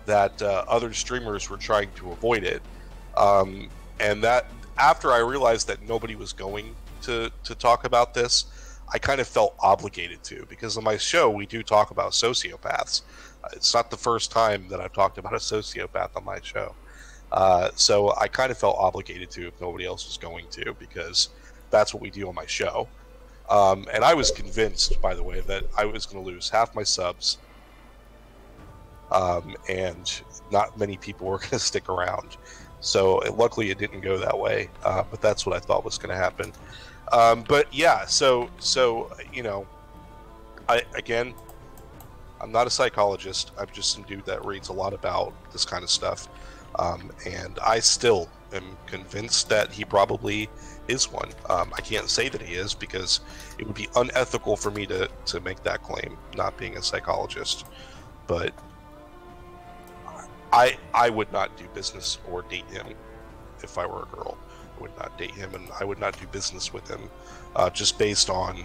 that other streamers were trying to avoid it, and that after I realized that nobody was going to talk about this, I kind of felt obligated to, because on my show we do talk about sociopaths. It's not the first time that I've talked about a sociopath on my show, so I kind of felt obligated to if nobody else was going to, because that's what we do on my show. And I was convinced, by the way, that I was going to lose half my subs. And not many people were going to stick around. So luckily it didn't go that way, but that's what I thought was going to happen. But yeah, so I'm not a psychologist. I'm just some dude that reads a lot about this kind of stuff. And I still am convinced that he probably is one. I can't say that he is, because it would be unethical for me to make that claim, not being a psychologist. But I would not do business or date him if I were a girl. I would not date him, and I would not do business with him just based on.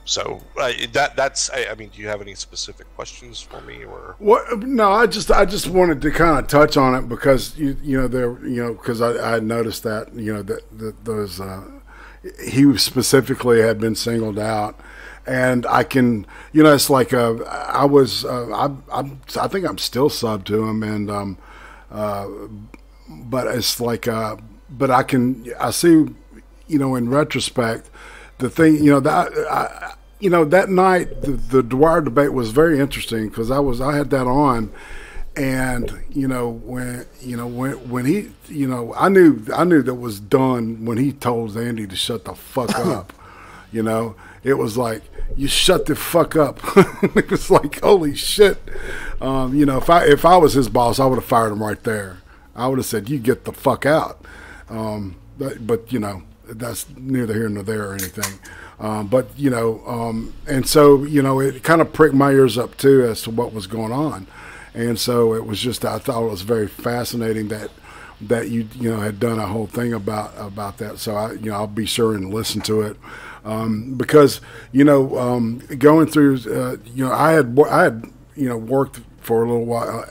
So that's. I mean, do you have any specific questions for me, or? What? No, I just wanted to kind of touch on it because because I had noticed that that those he specifically had been singled out. And I can, it's like I think I'm still subbed to him, and but it's like, but I see, in retrospect, the thing, that night the Dwyer debate was very interesting because I had that on, and when he, I knew that was done when he told Andy to shut the fuck up, It was like, you shut the fuck up. It was like, holy shit. If I was his boss, I would have fired him right there. I would have said, you get the fuck out. But that's neither here nor there or anything. And so, it kind of pricked my ears up too as to what was going on. And so it was just, I thought it was very fascinating that you had done a whole thing about that. So I'll be sure and listen to it. Because going through I had worked for a little while,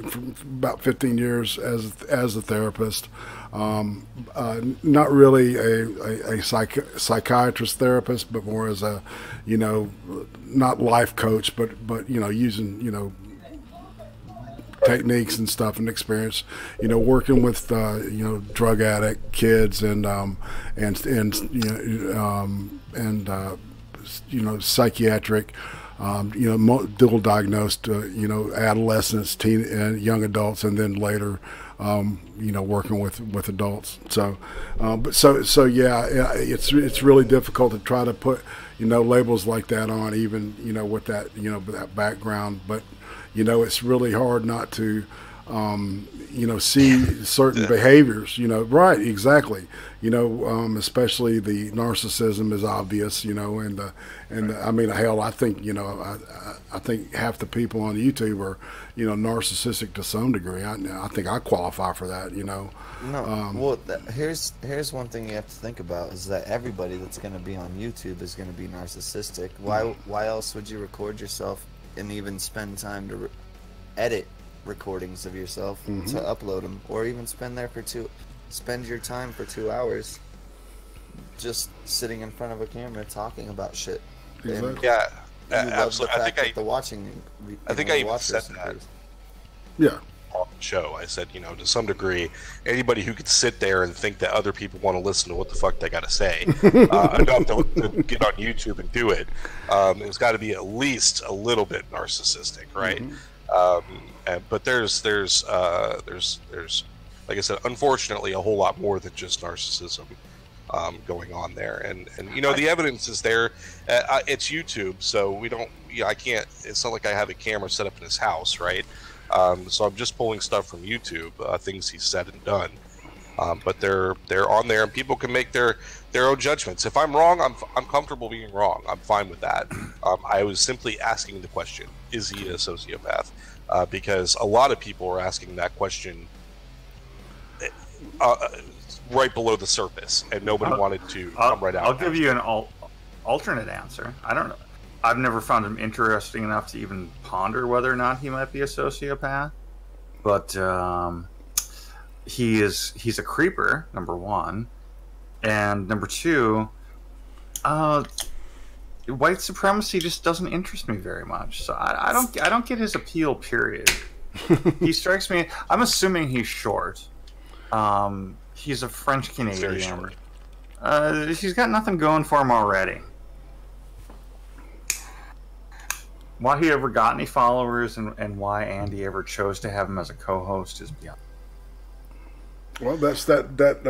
for about 15 years as a therapist. Not really a psychiatrist therapist, but more as a, not life coach, but using techniques and stuff and experience, working with drug addict kids and psychiatric, dual diagnosed, adolescents, teen and young adults, and then later, working with adults. So, it's really difficult to try to put, labels like that on, even, with that, that background. But, it's really hard not to, see certain behaviors, right, exactly. Especially the narcissism is obvious, I mean, hell, I think, I think half the people on YouTube are, narcissistic to some degree. I think I qualify for that, No, well, here's one thing you have to think about is that everybody that's going to be on YouTube is going to be narcissistic. Why else would you record yourself and even spend time to edit recordings of yourself to upload them, or even spend your time for 2 hours just sitting in front of a camera talking about shit? Exactly. Yeah, absolutely. I think I even said that. Yeah. On the show, I said, to some degree, anybody who could sit there and think that other people want to listen to what the fuck they got to say enough to get on YouTube and do it, it's got to be at least a little bit narcissistic, right? But there's like I said, unfortunately, a whole lot more than just narcissism going on there, and the evidence is there. It's YouTube, so we don't. I can't. It's not like I have a camera set up in his house, right? So I'm just pulling stuff from YouTube, things he's said and done. But they're on there, and people can make their own judgments. If I'm wrong, I'm comfortable being wrong. I'm fine with that. I was simply asking the question: is he a sociopath? Because a lot of people are asking that question right below the surface, and nobody wanted to come right out. I'll give you an alternate answer. I don't know. I've never found him interesting enough to even ponder whether or not he might be a sociopath. But he's a creeper, number one, and number two, white supremacy just doesn't interest me very much. So I don't get his appeal. Period. He strikes me. I'm assuming he's short. He's a French Canadian. He's got nothing going for him already. Why he ever got any followers and why Andy ever chose to have him as a co-host is beyond. Well, that's that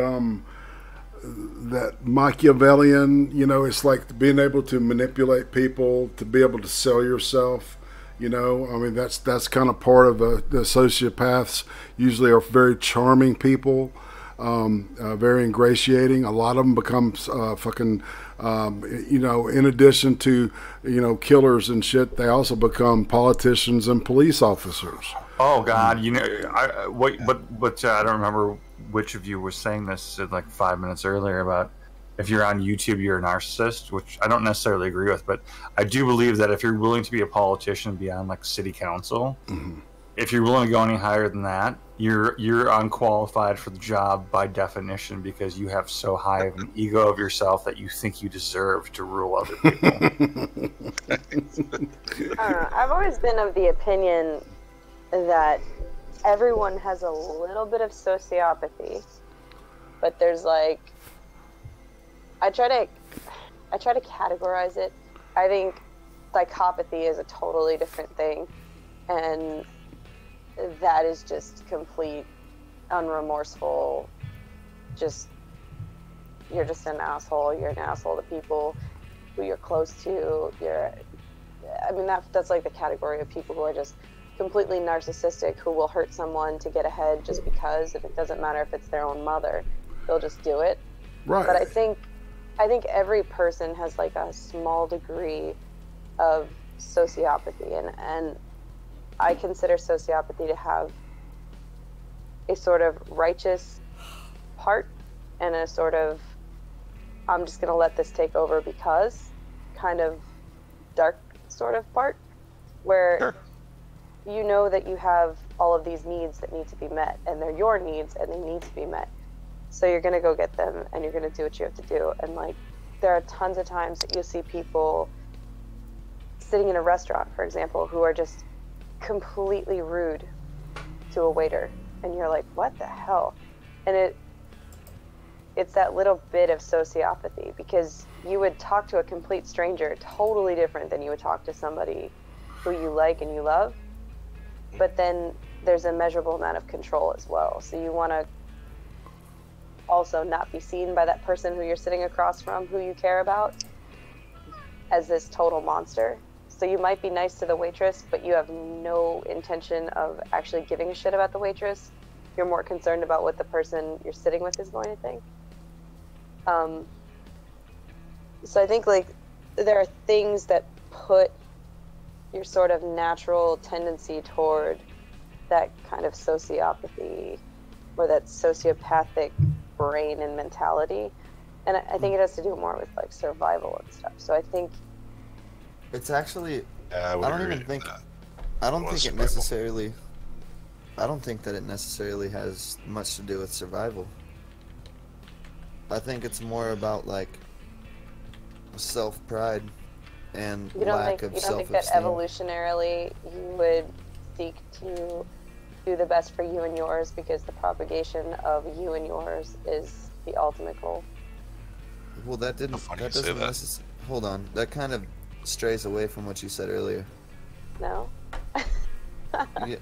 Machiavellian, it's like being able to manipulate people, to be able to sell yourself. I mean, that's kind of part of the sociopaths. Usually are very charming people, very ingratiating. A lot of them become in addition to, killers and shit, they also become politicians and police officers. Oh God, I don't remember which of you was saying this like 5 minutes earlier about if you're on YouTube, you're a narcissist, which I don't necessarily agree with, but I do believe that if you're willing to be a politician beyond like city council, if you're willing to go any higher than that, you're unqualified for the job by definition, because you have so high of an ego of yourself that you think you deserve to rule other people. I don't know. I've always been of the opinion that everyone has a little bit of sociopathy, but there's like, I try to categorize it. I think psychopathy is a totally different thing, and that is just complete unremorseful, you're just an asshole. You're an asshole to people who you're close to. That's like the category of people who are just completely narcissistic, who will hurt someone to get ahead just because, if it doesn't matter if it's their own mother, they'll just do it. Right. But I think every person has like a small degree of sociopathy, and I consider sociopathy to have a sort of righteous part and a sort of, I'm just going to let this take over because kind of dark sort of part, where you know that you have all of these needs that need to be met, and they're your needs and they need to be met. So you're going to go get them, and you're going to do what you have to do. And like, there are tons of times that you'll see people sitting in a restaurant, for example, who are just completely rude to a waiter, and you're like, what the hell? And it's that little bit of sociopathy, because you would talk to a complete stranger totally different than you would talk to somebody who you like and you love. But then there's a measurable amount of control as well. So you want to also not be seen by that person who you're sitting across from, who you care about, as this total monster. So you might be nice to the waitress, but you have no intention of actually giving a shit about the waitress. You're more concerned about what the person you're sitting with is going to think. So I think like there are things that put your sort of natural tendency toward that kind of sociopathy or that sociopathic brain and mentality. And I think it has to do more with like survival and stuff. So I think it's actually, I don't think that it necessarily has much to do with survival. I think it's more about like self-pride and lack of self-esteem. You don't think that evolutionarily you would seek to do the best for you and yours because the propagation of you and yours is the ultimate goal? Well, that doesn't necessarily. Hold on, that kind of strays away from what you said earlier. No. Yeah.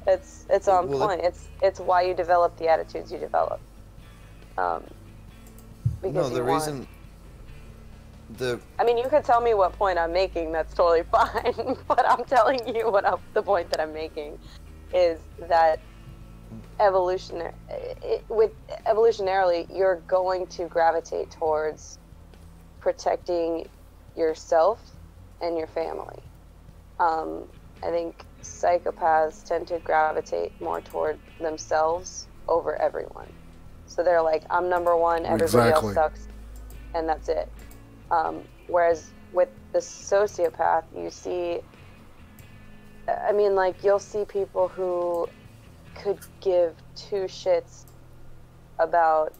It's on point. It's why you develop the attitudes you develop. Because no, the reason. I mean, you could tell me what point I'm making. That's totally fine. But I'm telling you the point that I'm making is that evolutionarily, you're going to gravitate towards protecting yourself and your family. I think psychopaths tend to gravitate more toward themselves over everyone. So they're like, I'm number one, everybody else sucks, and that's it. Whereas with the sociopath, you see, I mean, like, you'll see people who could give two shits about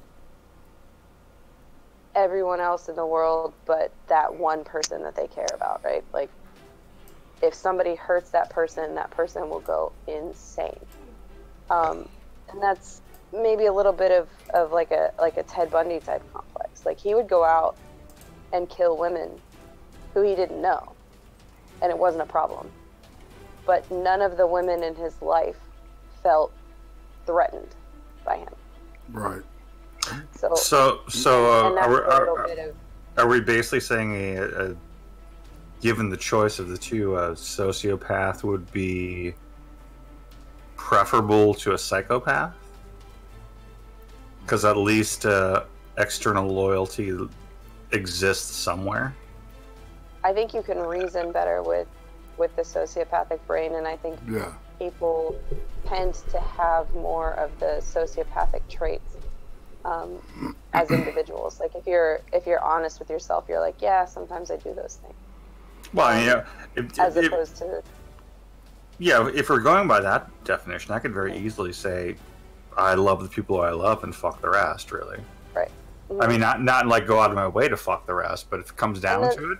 everyone else in the world but that one person that they care about, right? Like, if somebody hurts that person will go insane. And that's maybe a little bit of like a Ted Bundy type complex. Like, he would go out and kill women who he didn't know, and it wasn't a problem. But none of the women in his life felt threatened by him. Right. Are we basically saying given the choice of the two, a sociopath would be preferable to a psychopath? Because at least external loyalty exists somewhere. I think you can reason better with the sociopathic brain, and I think people tend to have more of the sociopathic traits as individuals. Like, if you're honest with yourself, you're like, yeah, sometimes I do those things. Well, opposed to... Yeah, if we're going by that definition, I could very easily say, I love the people I love and fuck the rest, really. Right. Mm-hmm. I mean, not like go out of my way to fuck the rest, but if it comes down to it,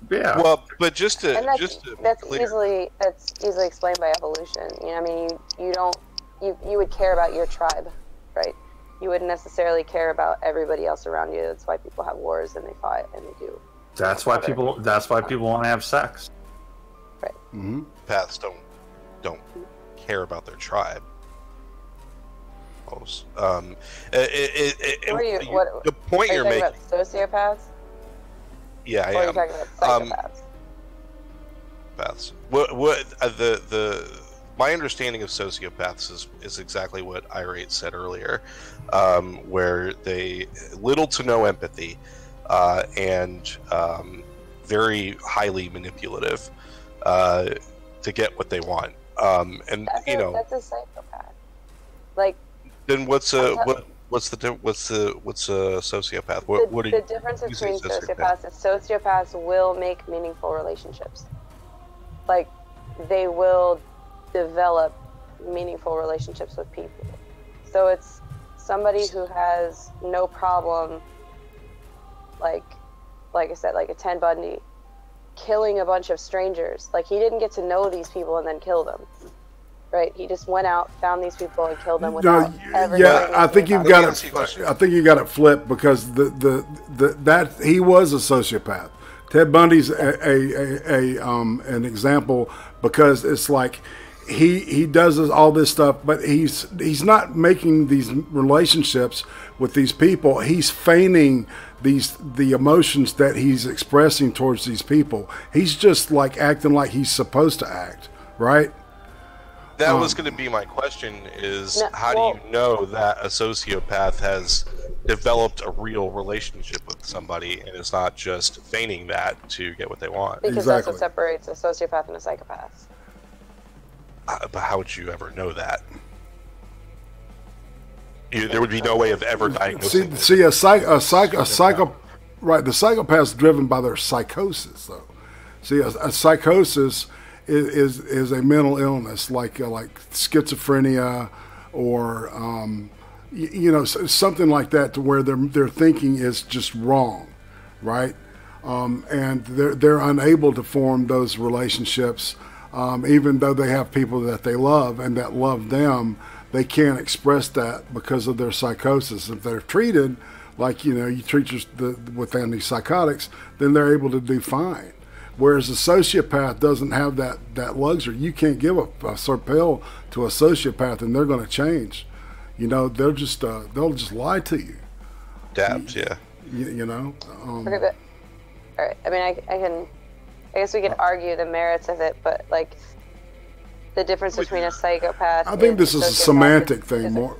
yeah. Well, but that's easily explained by evolution. You know, I mean, you would care about your tribe, right? You wouldn't necessarily care about everybody else around you. That's why people have wars and they fight and they do. That's why people want to have sex. Right. Mm-hmm. Paths don't care about their tribe. Almost. The point you're making. About sociopaths? Yeah, I am. Or are you talking about psychopaths? Paths. My understanding of sociopaths is exactly what IRATE said earlier, where they little to no empathy, and very highly manipulative to get what they want. That's a psychopath. Like. Then what's a sociopath? The difference between sociopaths is sociopaths will make meaningful relationships. Like, they will develop meaningful relationships with people. So it's somebody who has no problem, like I said, like a Ted Bundy, killing a bunch of strangers. Like, he didn't get to know these people and then kill them. Right, he just went out, found these people, and killed them without ever. Yeah, I think you've got it. I think you got it flipped because that he was a sociopath. Ted Bundy's an example because it's like he does all this stuff, but he's not making these relationships with these people. He's feigning the emotions that he's expressing towards these people. He's just like acting like he's supposed to act, right? That was going to be my question, is how do you know that a sociopath has developed a real relationship with somebody and is not just feigning that to get what they want? Because that's what separates a sociopath and a psychopath. But how would you ever know that? There would be no way of ever diagnosing. See, the psychopath's driven by their psychosis, though. See, a psychosis is a mental illness like schizophrenia or something like that, to where their thinking is just wrong, right? And they're unable to form those relationships, even though they have people that they love and that love them. They can't express that because of their psychosis. If they're treated like you treat with antipsychotics, then they're able to do fine. Whereas a sociopath doesn't have that luxury. You can't give a pill to a sociopath and they're going to change. They'll just lie to you. Adapt, yeah. Okay, but all right. I mean, I guess we could argue the merits of it, but like the difference between a psychopath. I think this is a semantic thing more.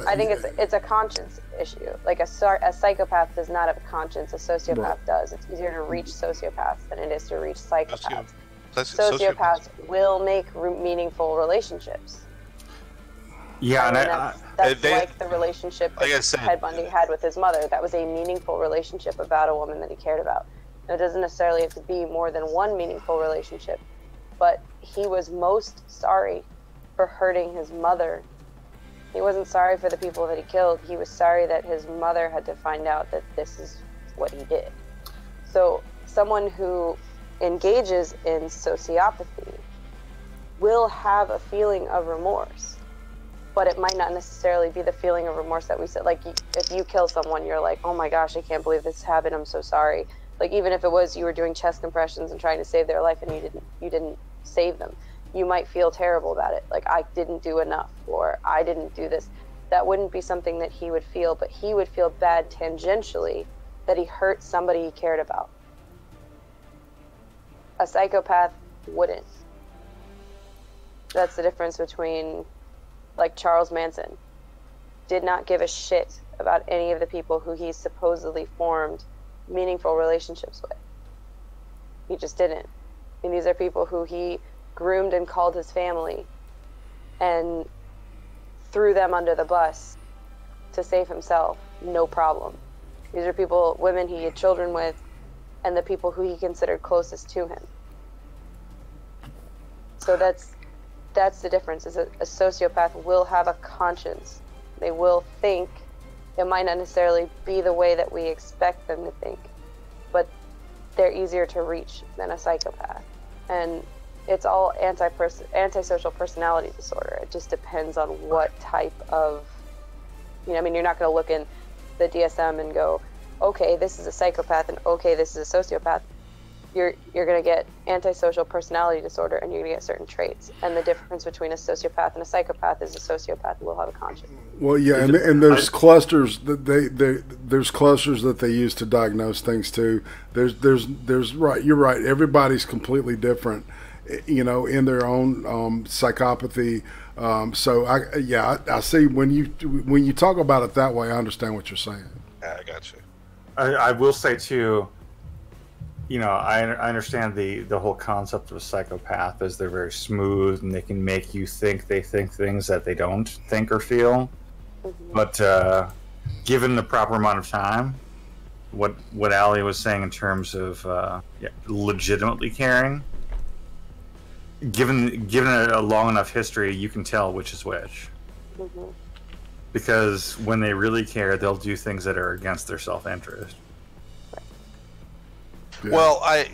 I think it's a conscience issue. Like a psychopath does not have a conscience. A sociopath does. It's easier to reach sociopaths than it is to reach psychopaths. Sociopaths will make meaningful relationships. Yeah, and that's like the relationship that Ted Bundy had with his mother. That was a meaningful relationship about a woman that he cared about. Now, it doesn't necessarily have to be more than one meaningful relationship, but he was most sorry for hurting his mother. He wasn't sorry for the people that he killed. He was sorry that his mother had to find out that this is what he did. So someone who engages in sociopathy will have a feeling of remorse, but it might not necessarily be the feeling of remorse that we said. Like, if you kill someone, you're like, oh my gosh, I can't believe this happened, I'm so sorry. Like, even if it was you were doing chest compressions and trying to save their life and you didn't save them, you might feel terrible about it. Like, I didn't do enough, or I didn't do this. That wouldn't be something that he would feel, but he would feel bad tangentially that he hurt somebody he cared about. A psychopath wouldn't. That's the difference between, like, Charles Manson did not give a shit about any of the people who he supposedly formed meaningful relationships with. He just didn't. And these are people who he groomed and called his family and threw them under the bus to save himself, no problem. These are people, women he had children with, and the people who he considered closest to him. So that's the difference, is a sociopath will have a conscience. They will think. It might not necessarily be the way that we expect them to think, but they're easier to reach than a psychopath. And it's all antisocial personality disorder. It just depends on what type of, I mean, you're not going to look in the DSM and go, okay, this is a psychopath, and okay, this is a sociopath. You're going to get antisocial personality disorder, and you're going to get certain traits. And the difference between a sociopath and a psychopath is a sociopath will have a conscience. Well, yeah, and there's clusters that there's clusters that they use to diagnose things too. There's right. You're right. Everybody's completely different, in their own psychopathy. So I see when you talk about it that way, I understand what you're saying. Yeah, I got you. I will say too. I understand the whole concept of a psychopath is they're very smooth and they can make you think they think things that they don't think or feel. Mm-hmm. But given the proper amount of time, what Allie was saying in terms of legitimately caring, given it a long enough history, you can tell which is which. Mm-hmm. Because when they really care, they'll do things that are against their self-interest. Yeah. Well,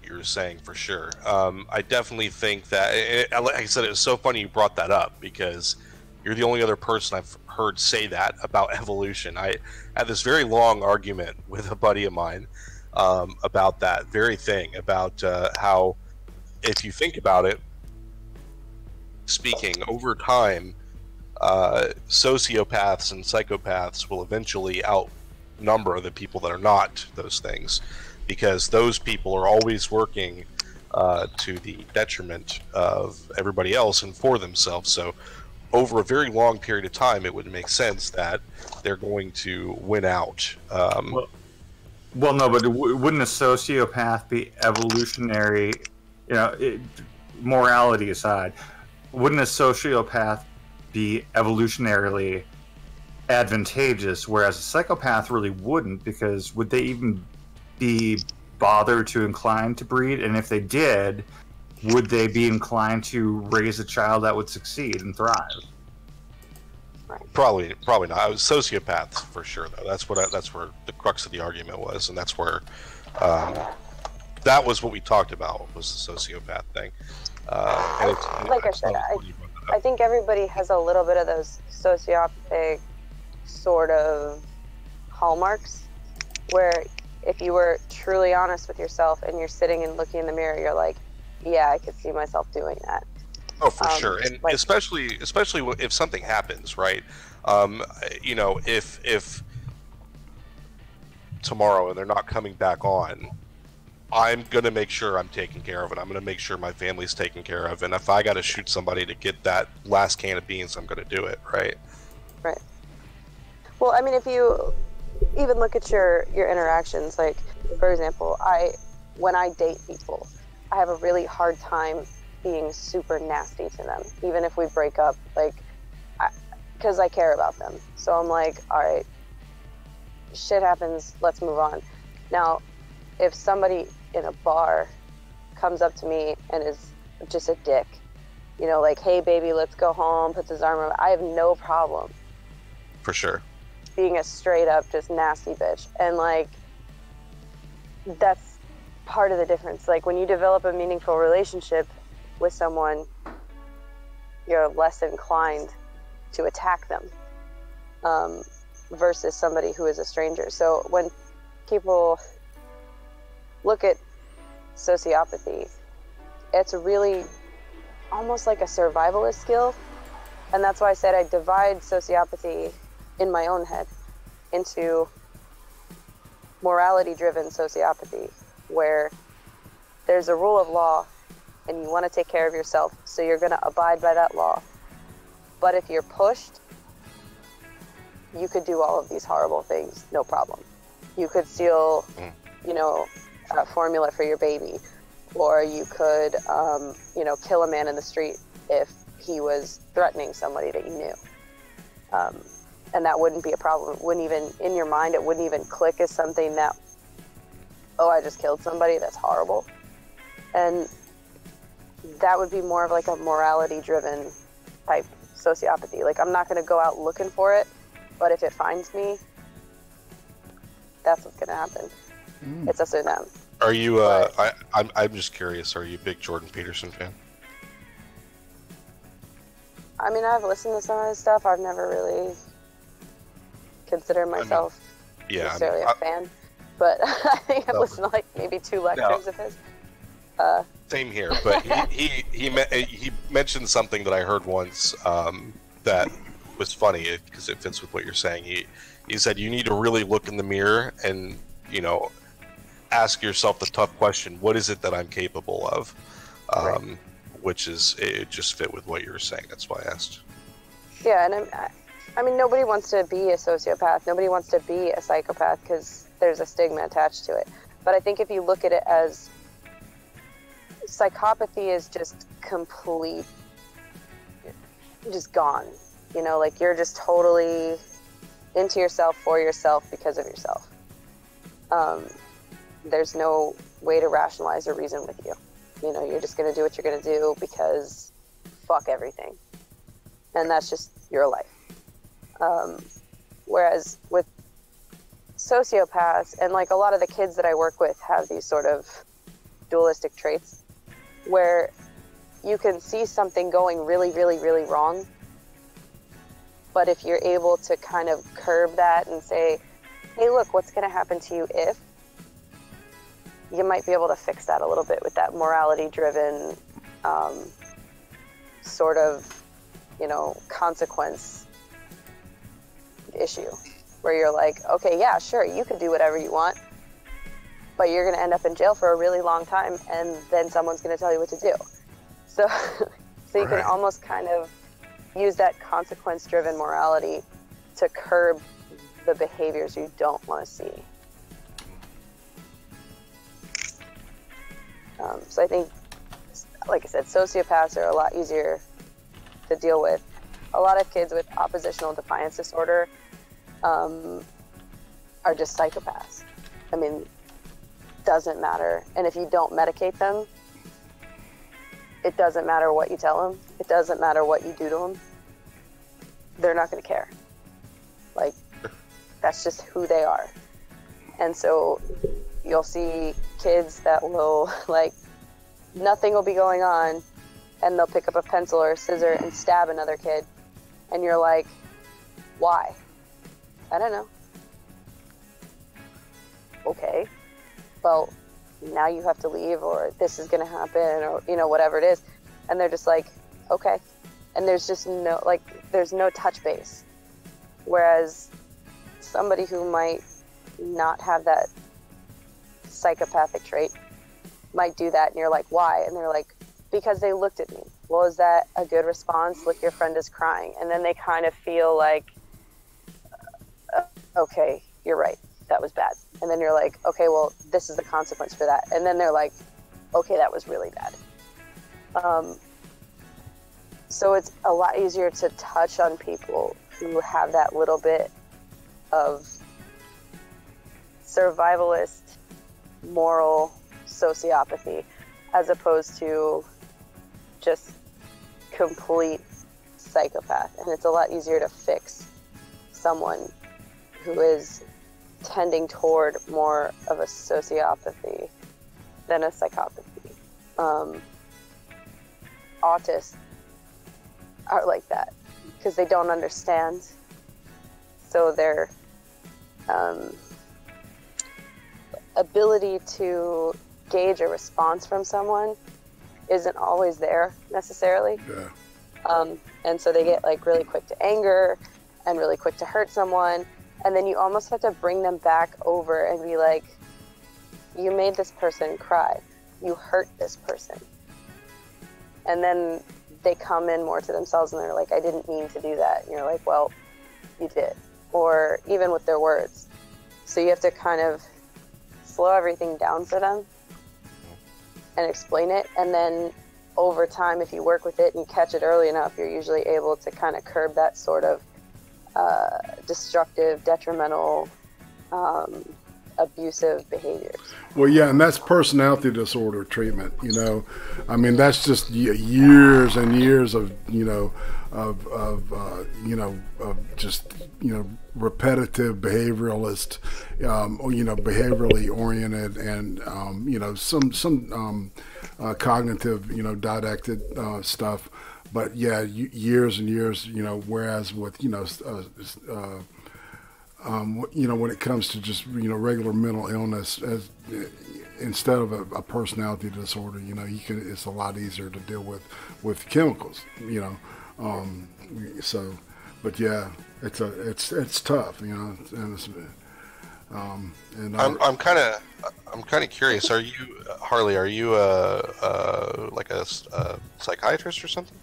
you're saying for sure. I definitely think that, like I said, it was so funny you brought that up because you're the only other person I've heard say that about evolution. I had this very long argument with a buddy of mine about that very thing, about how, if you think about it, speaking over time, sociopaths and psychopaths will eventually outnumber the people that are not those things, because those people are always working to the detriment of everybody else and for themselves. So over a very long period of time, it would make sense that they're going to win out. Well, no, but wouldn't a sociopath be evolutionary? You know, morality aside, wouldn't a sociopath be evolutionarily advantageous, whereas a psychopath really wouldn't? Because would they even be bothered to incline to breed? And if they did, would they be inclined to raise a child that would succeed and thrive? Probably not. I was sociopaths for sure, though. That's where the crux of the argument was, and that's where that was what we talked about, was the sociopath thing. Like I said, I think everybody has a little bit of those sociopathic sort of hallmarks, where if you were truly honest with yourself and you're sitting and looking in the mirror, you're like, yeah, I could see myself doing that. Oh, for sure, and like, especially if something happens, right? You know, if tomorrow and they're not coming back on, I'm gonna make sure I'm taken care of, and I'm gonna make sure my family's taken care of. And if I got to shoot somebody to get that last can of beans, I'm gonna do it, right? Right. Well, I mean, if you even look at your interactions, like, for example, when I date people, I have a really hard time being super nasty to them, even if we break up, like, because I care about them. So I'm like, all right, shit happens, let's move on. Now, if somebody in a bar comes up to me and is just a dick, you know, like, hey baby, let's go home, puts his arm around, I have no problem. For sure. Being a straight up just nasty bitch. And like, that's part of the difference. Like, when you develop a meaningful relationship with someone, you're less inclined to attack them versus somebody who is a stranger. So when people look at sociopathy, it's really almost like a survivalist skill. And that's why I said I divide sociopathy in my own head into morality-driven sociopathy, where there's a rule of law and you want to take care of yourself, so you're going to abide by that law. But if you're pushed, you could do all of these horrible things, no problem. You could steal, you know, a formula for your baby, or you could, you know, kill a man in the street if he was threatening somebody that you knew. And that wouldn't be a problem. It wouldn't even, in your mind, it wouldn't even click as something that, oh, I just killed somebody, that's horrible. And that would be more of like a morality-driven type sociopathy. Like, I'm not going to go out looking for it, but if it finds me, that's what's going to happen. It's us or them. Are you, I'm just curious, are you a big Jordan Peterson fan? I mean, I've listened to some of his stuff. I've never really considered myself necessarily a fan. But I think I've listened to like maybe 2 lectures of his. Same here, but he mentioned something that I heard once that was funny because it fits with what you're saying. He said you need to really look in the mirror and, you know, ask yourself the tough question: what is it that I'm capable of? Right. Which is, it just fit with what you were saying. That's why I asked. Yeah, and I mean, nobody wants to be a sociopath. Nobody wants to be a psychopath because there's a stigma attached to it. But I think if you look at it as psychopathy is just complete, just gone. You know, like, you're just totally into yourself, for yourself, because of yourself. there's no way to rationalize or reason with you. You know, you're just going to do what you're going to do because fuck everything. And that's just your life. Whereas with sociopaths, and like a lot of the kids that I work with have these sort of dualistic traits where you can see something going really, really, really wrong. But if you're able to kind of curb that and say, hey, look, what's going to happen to you if, you might be able to fix that a little bit with that morality-driven sort of, you know, consequence issue. Where you're like, okay, yeah, sure, you can do whatever you want, but you're going to end up in jail for a really long time, and then someone's going to tell you what to do. So, so you can almost kind of use that consequence-driven morality to curb the behaviors you don't want to see. So I think, like I said, sociopaths are a lot easier to deal with. A lot of kids with oppositional defiance disorder are just psychopaths. I mean, doesn't matter. And if you don't medicate them, it doesn't matter what you tell them. It doesn't matter what you do to them. They're not going to care. Like, that's just who they are. And so you'll see kids that will, like, nothing will be going on, and they'll pick up a pencil or a scissor and stab another kid. And you're like, why? I don't know. Okay. Well, now you have to leave, or this is going to happen, or, you know, whatever it is. And they're just like, okay. And there's just no, like, there's no touch base. Whereas somebody who might not have that psychopathic trait might do that, and you're like, why? And they're like, because they looked at me. Well, is that a good response? Look, your friend is crying. And then they kind of feel like, okay, you're right. That was bad. And then you're like, okay, well, this is the consequence for that. And then they're like, okay, that was really bad. So it's a lot easier to touch on people who have that little bit of survivalist, moral sociopathy, as opposed to just complete psychopath. And it's a lot easier to fix someone who is tending toward more of a sociopathy than a psychopathy. Autists are like that because they don't understand. So their ability to gauge a response from someone isn't always there necessarily. Yeah. And so they get like really quick to anger and really quick to hurt someone. And then you almost have to bring them back over and be like, you made this person cry. You hurt this person. And then they come in more to themselves and they're like, I didn't mean to do that. And you're like, well, you did. Or even with their words. So you have to kind of slow everything down for them and explain it. And then over time, if you work with it and you catch it early enough, you're usually able to kind of curb that sort of destructive, detrimental, abusive behaviors. Well, yeah, and that's personality disorder treatment. You know, I mean, that's just years and years of just repetitive behavioralist, behaviorally oriented, and some cognitive, didactic stuff. But yeah, years and years, whereas with, when it comes to just, regular mental illness, instead of a personality disorder, it's a lot easier to deal with chemicals, so, but yeah, it's tough, and it's, and I'm kind of curious. Are you, Harley? Are you like a psychiatrist or something?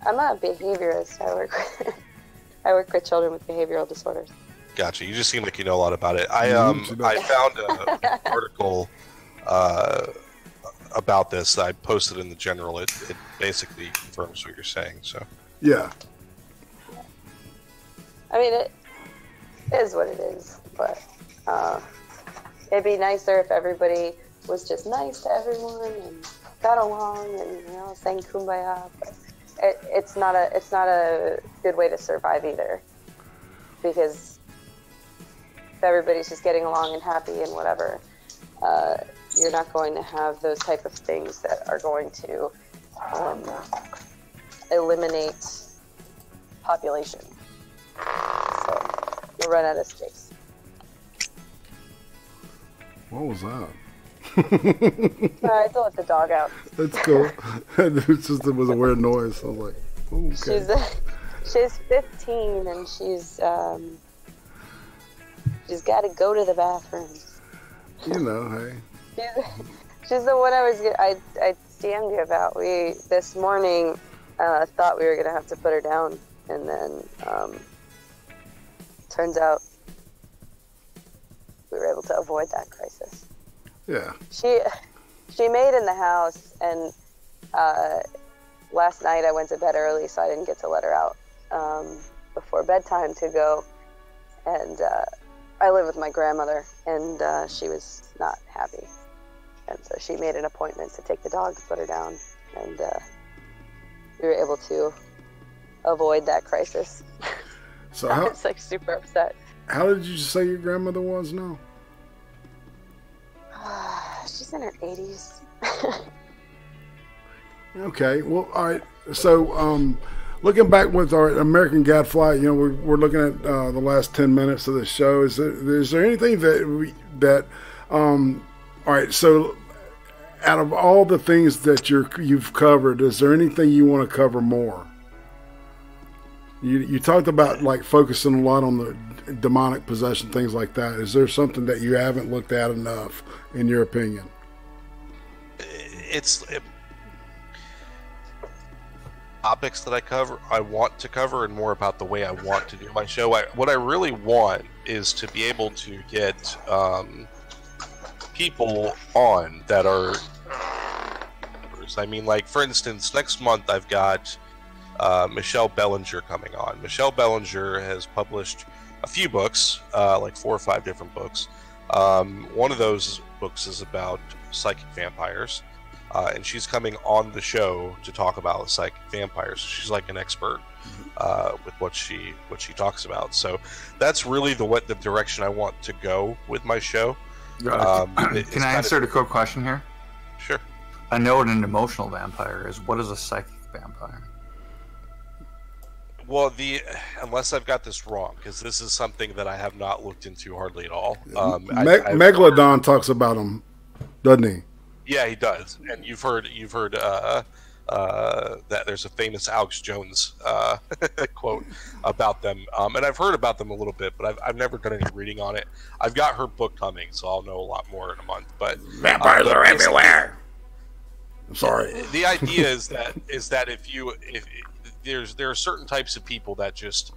I'm a behaviorist. I work with children with behavioral disorders. Gotcha. You just seem like you know a lot about it. I found an article about this. I posted in the general. It basically confirms what you're saying. So yeah. I mean, it is what it is, but it'd be nicer if everybody was just nice to everyone and got along and sang kumbaya. But it's not a good way to survive either, because if everybody's just getting along and happy and whatever, you're not going to have those type of things that are going to eliminate population. So you'll run out of space. What was that? I had to let the dog out. That's cool. It was a weird noise. I was like, oh, okay. She's 15 and she's got to go to the bathroom. Hey. She's the one I DM'd you about. We this morning thought we were gonna have to put her down, and then turns out we were able to avoid that crisis. Yeah. She made in the house, and last night I went to bed early, so I didn't get to let her out before bedtime to go. And I live with my grandmother, and she was not happy. And so she made an appointment to take the dog to put her down, and we were able to avoid that crisis. So I was like super upset. How did you say your grandmother was now? She's in her 80s. Okay, well, all right. So, looking back with our American Gadfly, we're looking at the last 10 minutes of the show. Is there anything all right, so out of all the things that you've covered, is there anything you want to cover more? You talked about like focusing a lot on the demonic possession, things like that. Is there something that you haven't looked at enough, in your opinion? Topics that I want to cover, and more about the way I want to do my show. What I really want is to be able to get people on that are, I mean, like, for instance, next month I've got Michelle Bellinger coming on. Michelle Bellinger has published a few books, like 4 or 5 different books. One of those books is about psychic vampires, and she's coming on the show to talk about psychic vampires. She's like an expert with what she talks about. So that's really the direction I want to go with my show. Can I insert a quick question here? Sure. I know what an emotional vampire is. What is a psychic vampire? Well, unless I've got this wrong, because this is something that I have not looked into hardly at all. Megalodon talks about them, doesn't he? Yeah, he does. And you've heard that there's a famous Alex Jones quote about them, and I've heard about them a little bit, but I've never done any reading on it. I've got her book coming, so I'll know a lot more in a month. But vampires are everywhere. I'm sorry. The idea is that if there are certain types of people that just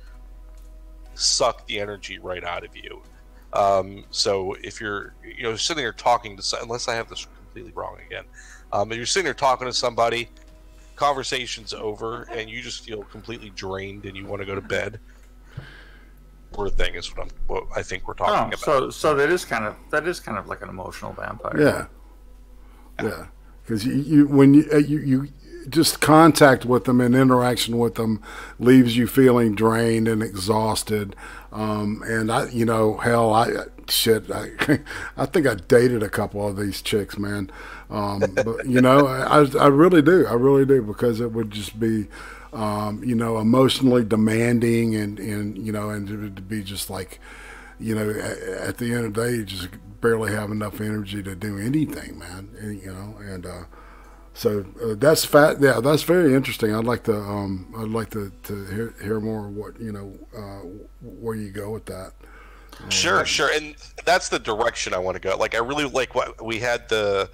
suck the energy right out of you. So if you're sitting there talking to, unless I have this completely wrong again, if you're sitting there talking to somebody, conversation's over, and you just feel completely drained and you want to go to bed. Sort of thing is what I think we're talking about. So that is kind of like an emotional vampire. Yeah. Because when you just contact with them and interaction with them leaves you feeling drained and exhausted. And I think I dated a couple of these chicks, man. But I really do, because it would just be, emotionally demanding and it would be just like, at the end of the day, you just barely have enough energy to do anything, man. So that's fat. Yeah, that's very interesting. I'd like to hear more of what where you go with that. Sure, and that's the direction I want to go. Like, I really like what we had the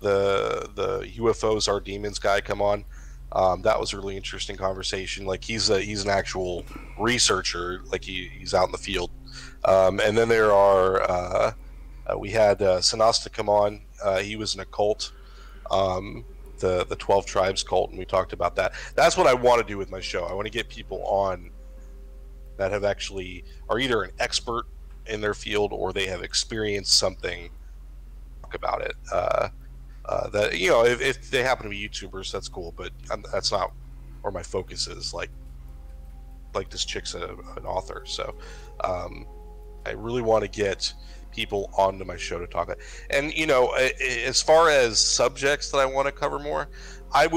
UFOs are demons guy come on. That was a really interesting conversation. Like, he's an actual researcher. Like, he's out in the field. And then there are we had Sanasta come on. He was an occult. The 12 Tribes cult, and we talked about that. That's what I want to do with my show. I want to get people on that are either an expert in their field, or they have experienced something about it. That if they happen to be YouTubers, that's cool, but that's not where my focus is. Like this chick's an author, so I really want to get people onto my show to talk about. And as far as subjects that I want to cover more, I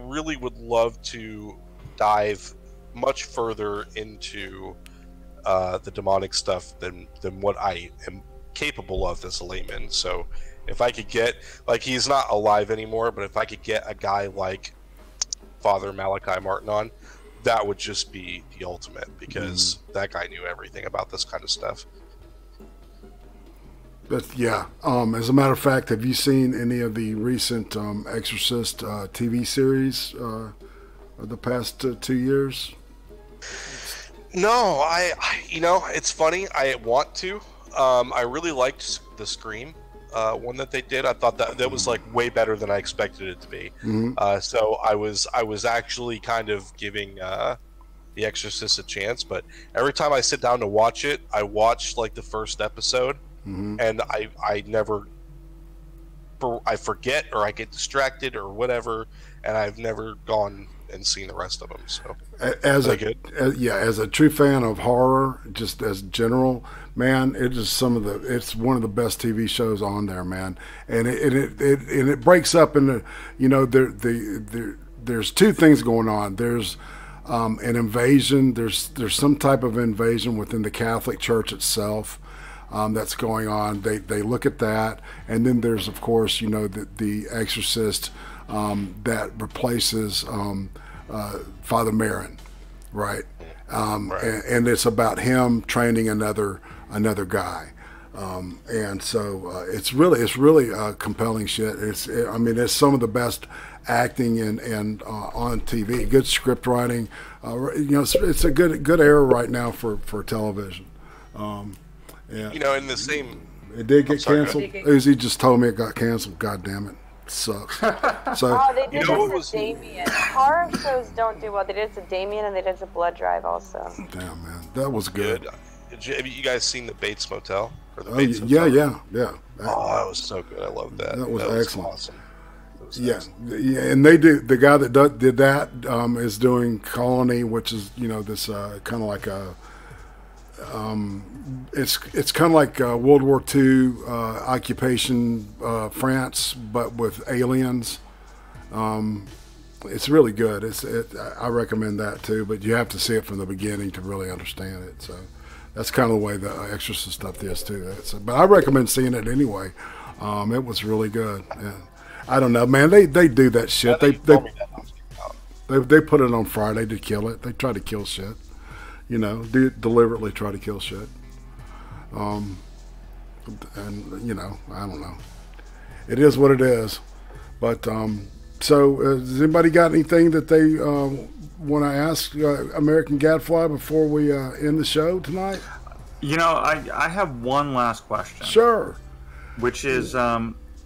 really would love to dive much further into the demonic stuff than what I am capable of as a layman. So if I could get, like, he's not alive anymore, but if I could get a guy like Father Malachi Martin on, that would just be the ultimate, because that guy knew everything about this kind of stuff. But yeah, as a matter of fact, have you seen any of the recent Exorcist TV series of the past 2 years? No, I it's funny. I want to. I really liked the Scream one that they did. I thought that was like way better than I expected it to be. So I was actually kind of giving The Exorcist a chance, but every time I sit down to watch it, I watch like the first episode, and I forget, or I get distracted or whatever, and I've never gone and seen the rest of them. So as a true fan of horror, just as general, man, it's one of the best TV shows on there, man. And it breaks up into, there's two things going on. There's an invasion. There's some type of invasion within the Catholic Church itself that's going on. They look at that, and then there's, of course, the Exorcist that replaces Father Marin, right? And it's about him training another guy, and so it's really compelling shit. It's some of the best acting and on TV, good script writing. It's a good era right now for television. In the same, it did get canceled. Uzi just told me it got canceled. God damn it. Sucks. So they did this to Damien. Horror shows don't do well. They did it to Damien, and they did it to Blood Drive also. Damn, man, that was good. Have you guys seen the Bates Motel? Or the Bates Motel? Yeah. That was so good. I loved that. That was excellent. Awesome. Yeah, and they do. The guy that did that is doing Colony, which is this kind of like a. It's kind of like World War II occupation France, but with aliens. It's really good. I recommend that too, but you have to see it from the beginning to really understand it. So that's kind of the way the Exorcist stuff is too. But I recommend seeing it anyway. It was really good. Yeah. I don't know, man. They do that shit. They put it on Friday to kill it. They try to kill shit. Deliberately try to kill shit. And I don't know. It is what it is. But so has anybody got anything that they want to ask American Gadfly before we end the show tonight? I have one last question. Sure. Which is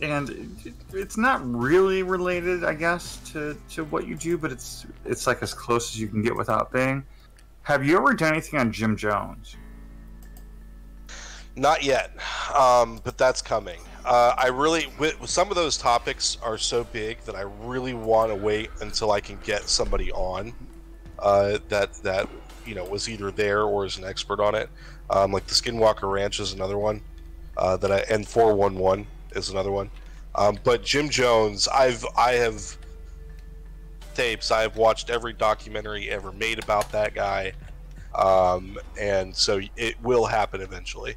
and it's not really related, I guess, to what you do, but it's like as close as you can get without being. Have you ever done anything on Jim Jones? Not yet, but that's coming. Some of those topics are so big that I really want to wait until I can get somebody on that was either there or is an expert on it. Like the Skinwalker Ranch is another one, and 411 is another one. But Jim Jones, I have tapes. I've watched every documentary ever made about that guy, and so it will happen eventually.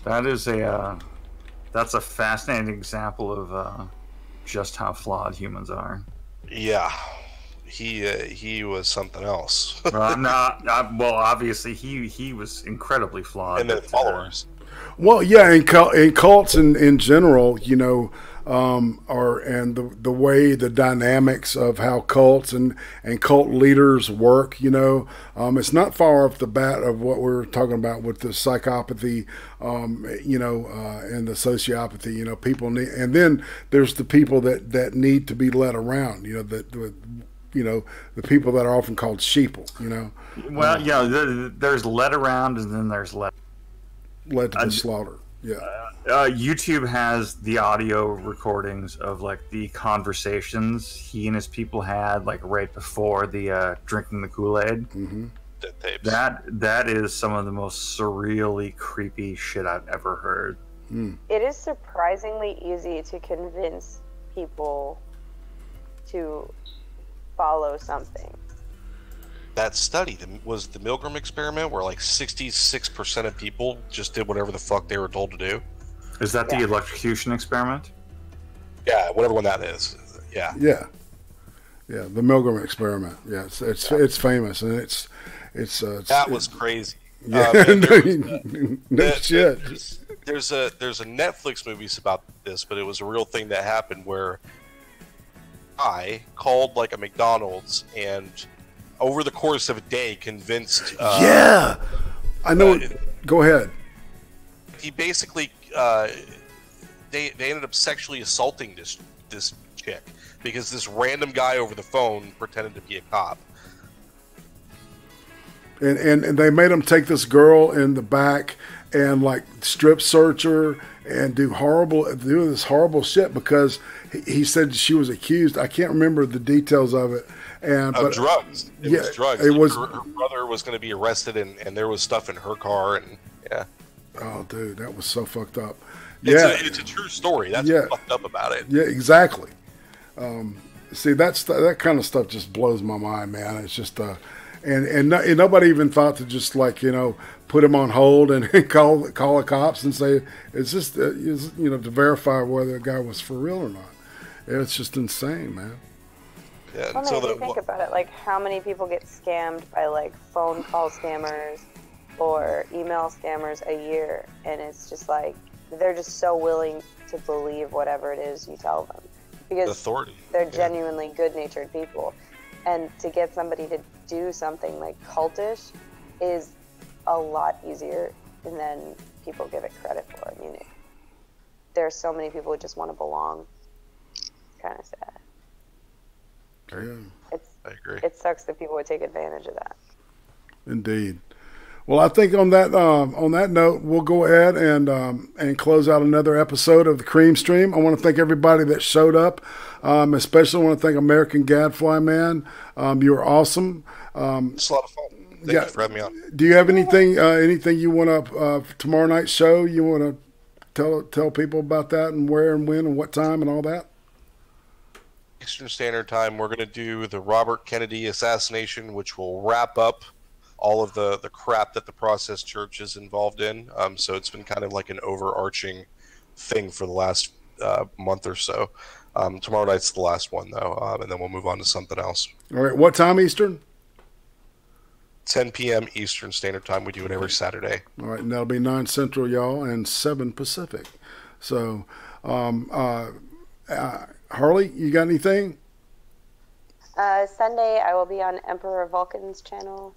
That's a fascinating example of just how flawed humans are. Yeah, he was something else. Well, obviously he was incredibly flawed. And then followers. Well, yeah, and cults in general, and the way the dynamics of how cults and cult leaders work, it's not far off the bat of what we're talking about with the psychopathy, and the sociopathy. People need, and then there's the people that need to be led around, the people that are often called sheeple, Well, there's led around, and then there's led to the slaughter. Yeah. YouTube has the audio recordings of like the conversations he and his people had like right before the drinking the Kool-Aid. Mm-hmm. Dead tapes. That is some of the most surreally creepy shit I've ever heard. It is surprisingly easy to convince people to follow something. That study was the Milgram experiment, where like 66% of people just did whatever the fuck they were told to do. Is that the electrocution experiment? Yeah, whatever one that is. Yeah. Yeah. Yeah. The Milgram experiment. Yeah. It's famous, and it's That was crazy. Yeah. No shit. There's a Netflix movie about this, but it was a real thing that happened where I called like a McDonald's and over the course of a day convinced. Yeah. I know. Go ahead. He basically they ended up sexually assaulting this chick because this random guy over the phone pretended to be a cop. And they made him take this girl in the back and like strip search her and do this horrible shit because he said she was accused. I can't remember the details of it. But drugs. It was drugs. Her brother was going to be arrested, and there was stuff in her car, and yeah. Oh, dude, that was so fucked up. It's a true story. That's what's fucked up about it. Yeah, exactly. See, that kind of stuff just blows my mind, man. It's just and nobody even thought to just like put him on hold and call the cops and say it's just to verify whether the guy was for real or not. It's just insane, man. Yeah, well, if you think about it, like how many people get scammed by like phone call scammers or email scammers a year, and it's just like they're just so willing to believe whatever it is you tell them because they're genuinely good-natured people, and to get somebody to do something like cultish is a lot easier than people give it credit for. I mean, there are so many people who just want to belong. It's kind of sad. Yeah. I agree. It sucks that people would take advantage of that. Indeed. Well, I think on that note, we'll go ahead and close out another episode of the CREEM Stream. I want to thank everybody that showed up. Especially want to thank American Gadfly, man. You were awesome. It's a lot of fun. Thank you for having me on. Do you have anything you want to tomorrow night's show? You want to tell people about that and where and when and what time and all that? Eastern Standard Time, we're going to do the Robert Kennedy assassination, which will wrap up all of the crap that the Process Church is involved in. So it's been kind of like an overarching thing for the last month or so. Tomorrow night's the last one, though, and then we'll move on to something else. All right. What time Eastern? 10 p.m. Eastern Standard Time. We do it every Saturday. All right, and that'll be 9 Central, y'all, and 7 Pacific. So, Harley, you got anything? Sunday, I will be on Emperor Vulcan's channel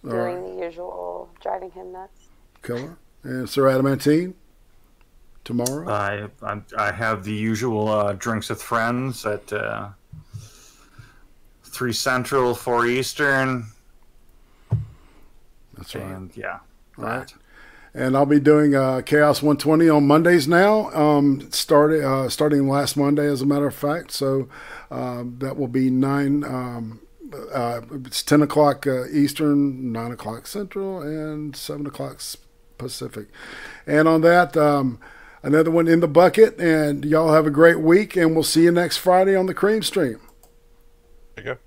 doing the usual driving him nuts. Killer. And Sir Adamantine, tomorrow? I have the usual drinks with friends at 3 Central, 4 Eastern. That's right. And yeah. All right. And I'll be doing Chaos 120 on Mondays now, starting last Monday, as a matter of fact. So that will be it's 10 o'clock Eastern, 9 o'clock Central, and 7 o'clock Pacific. And on that, another one in the bucket. And y'all have a great week, and we'll see you next Friday on the CREEM Stream. There you go.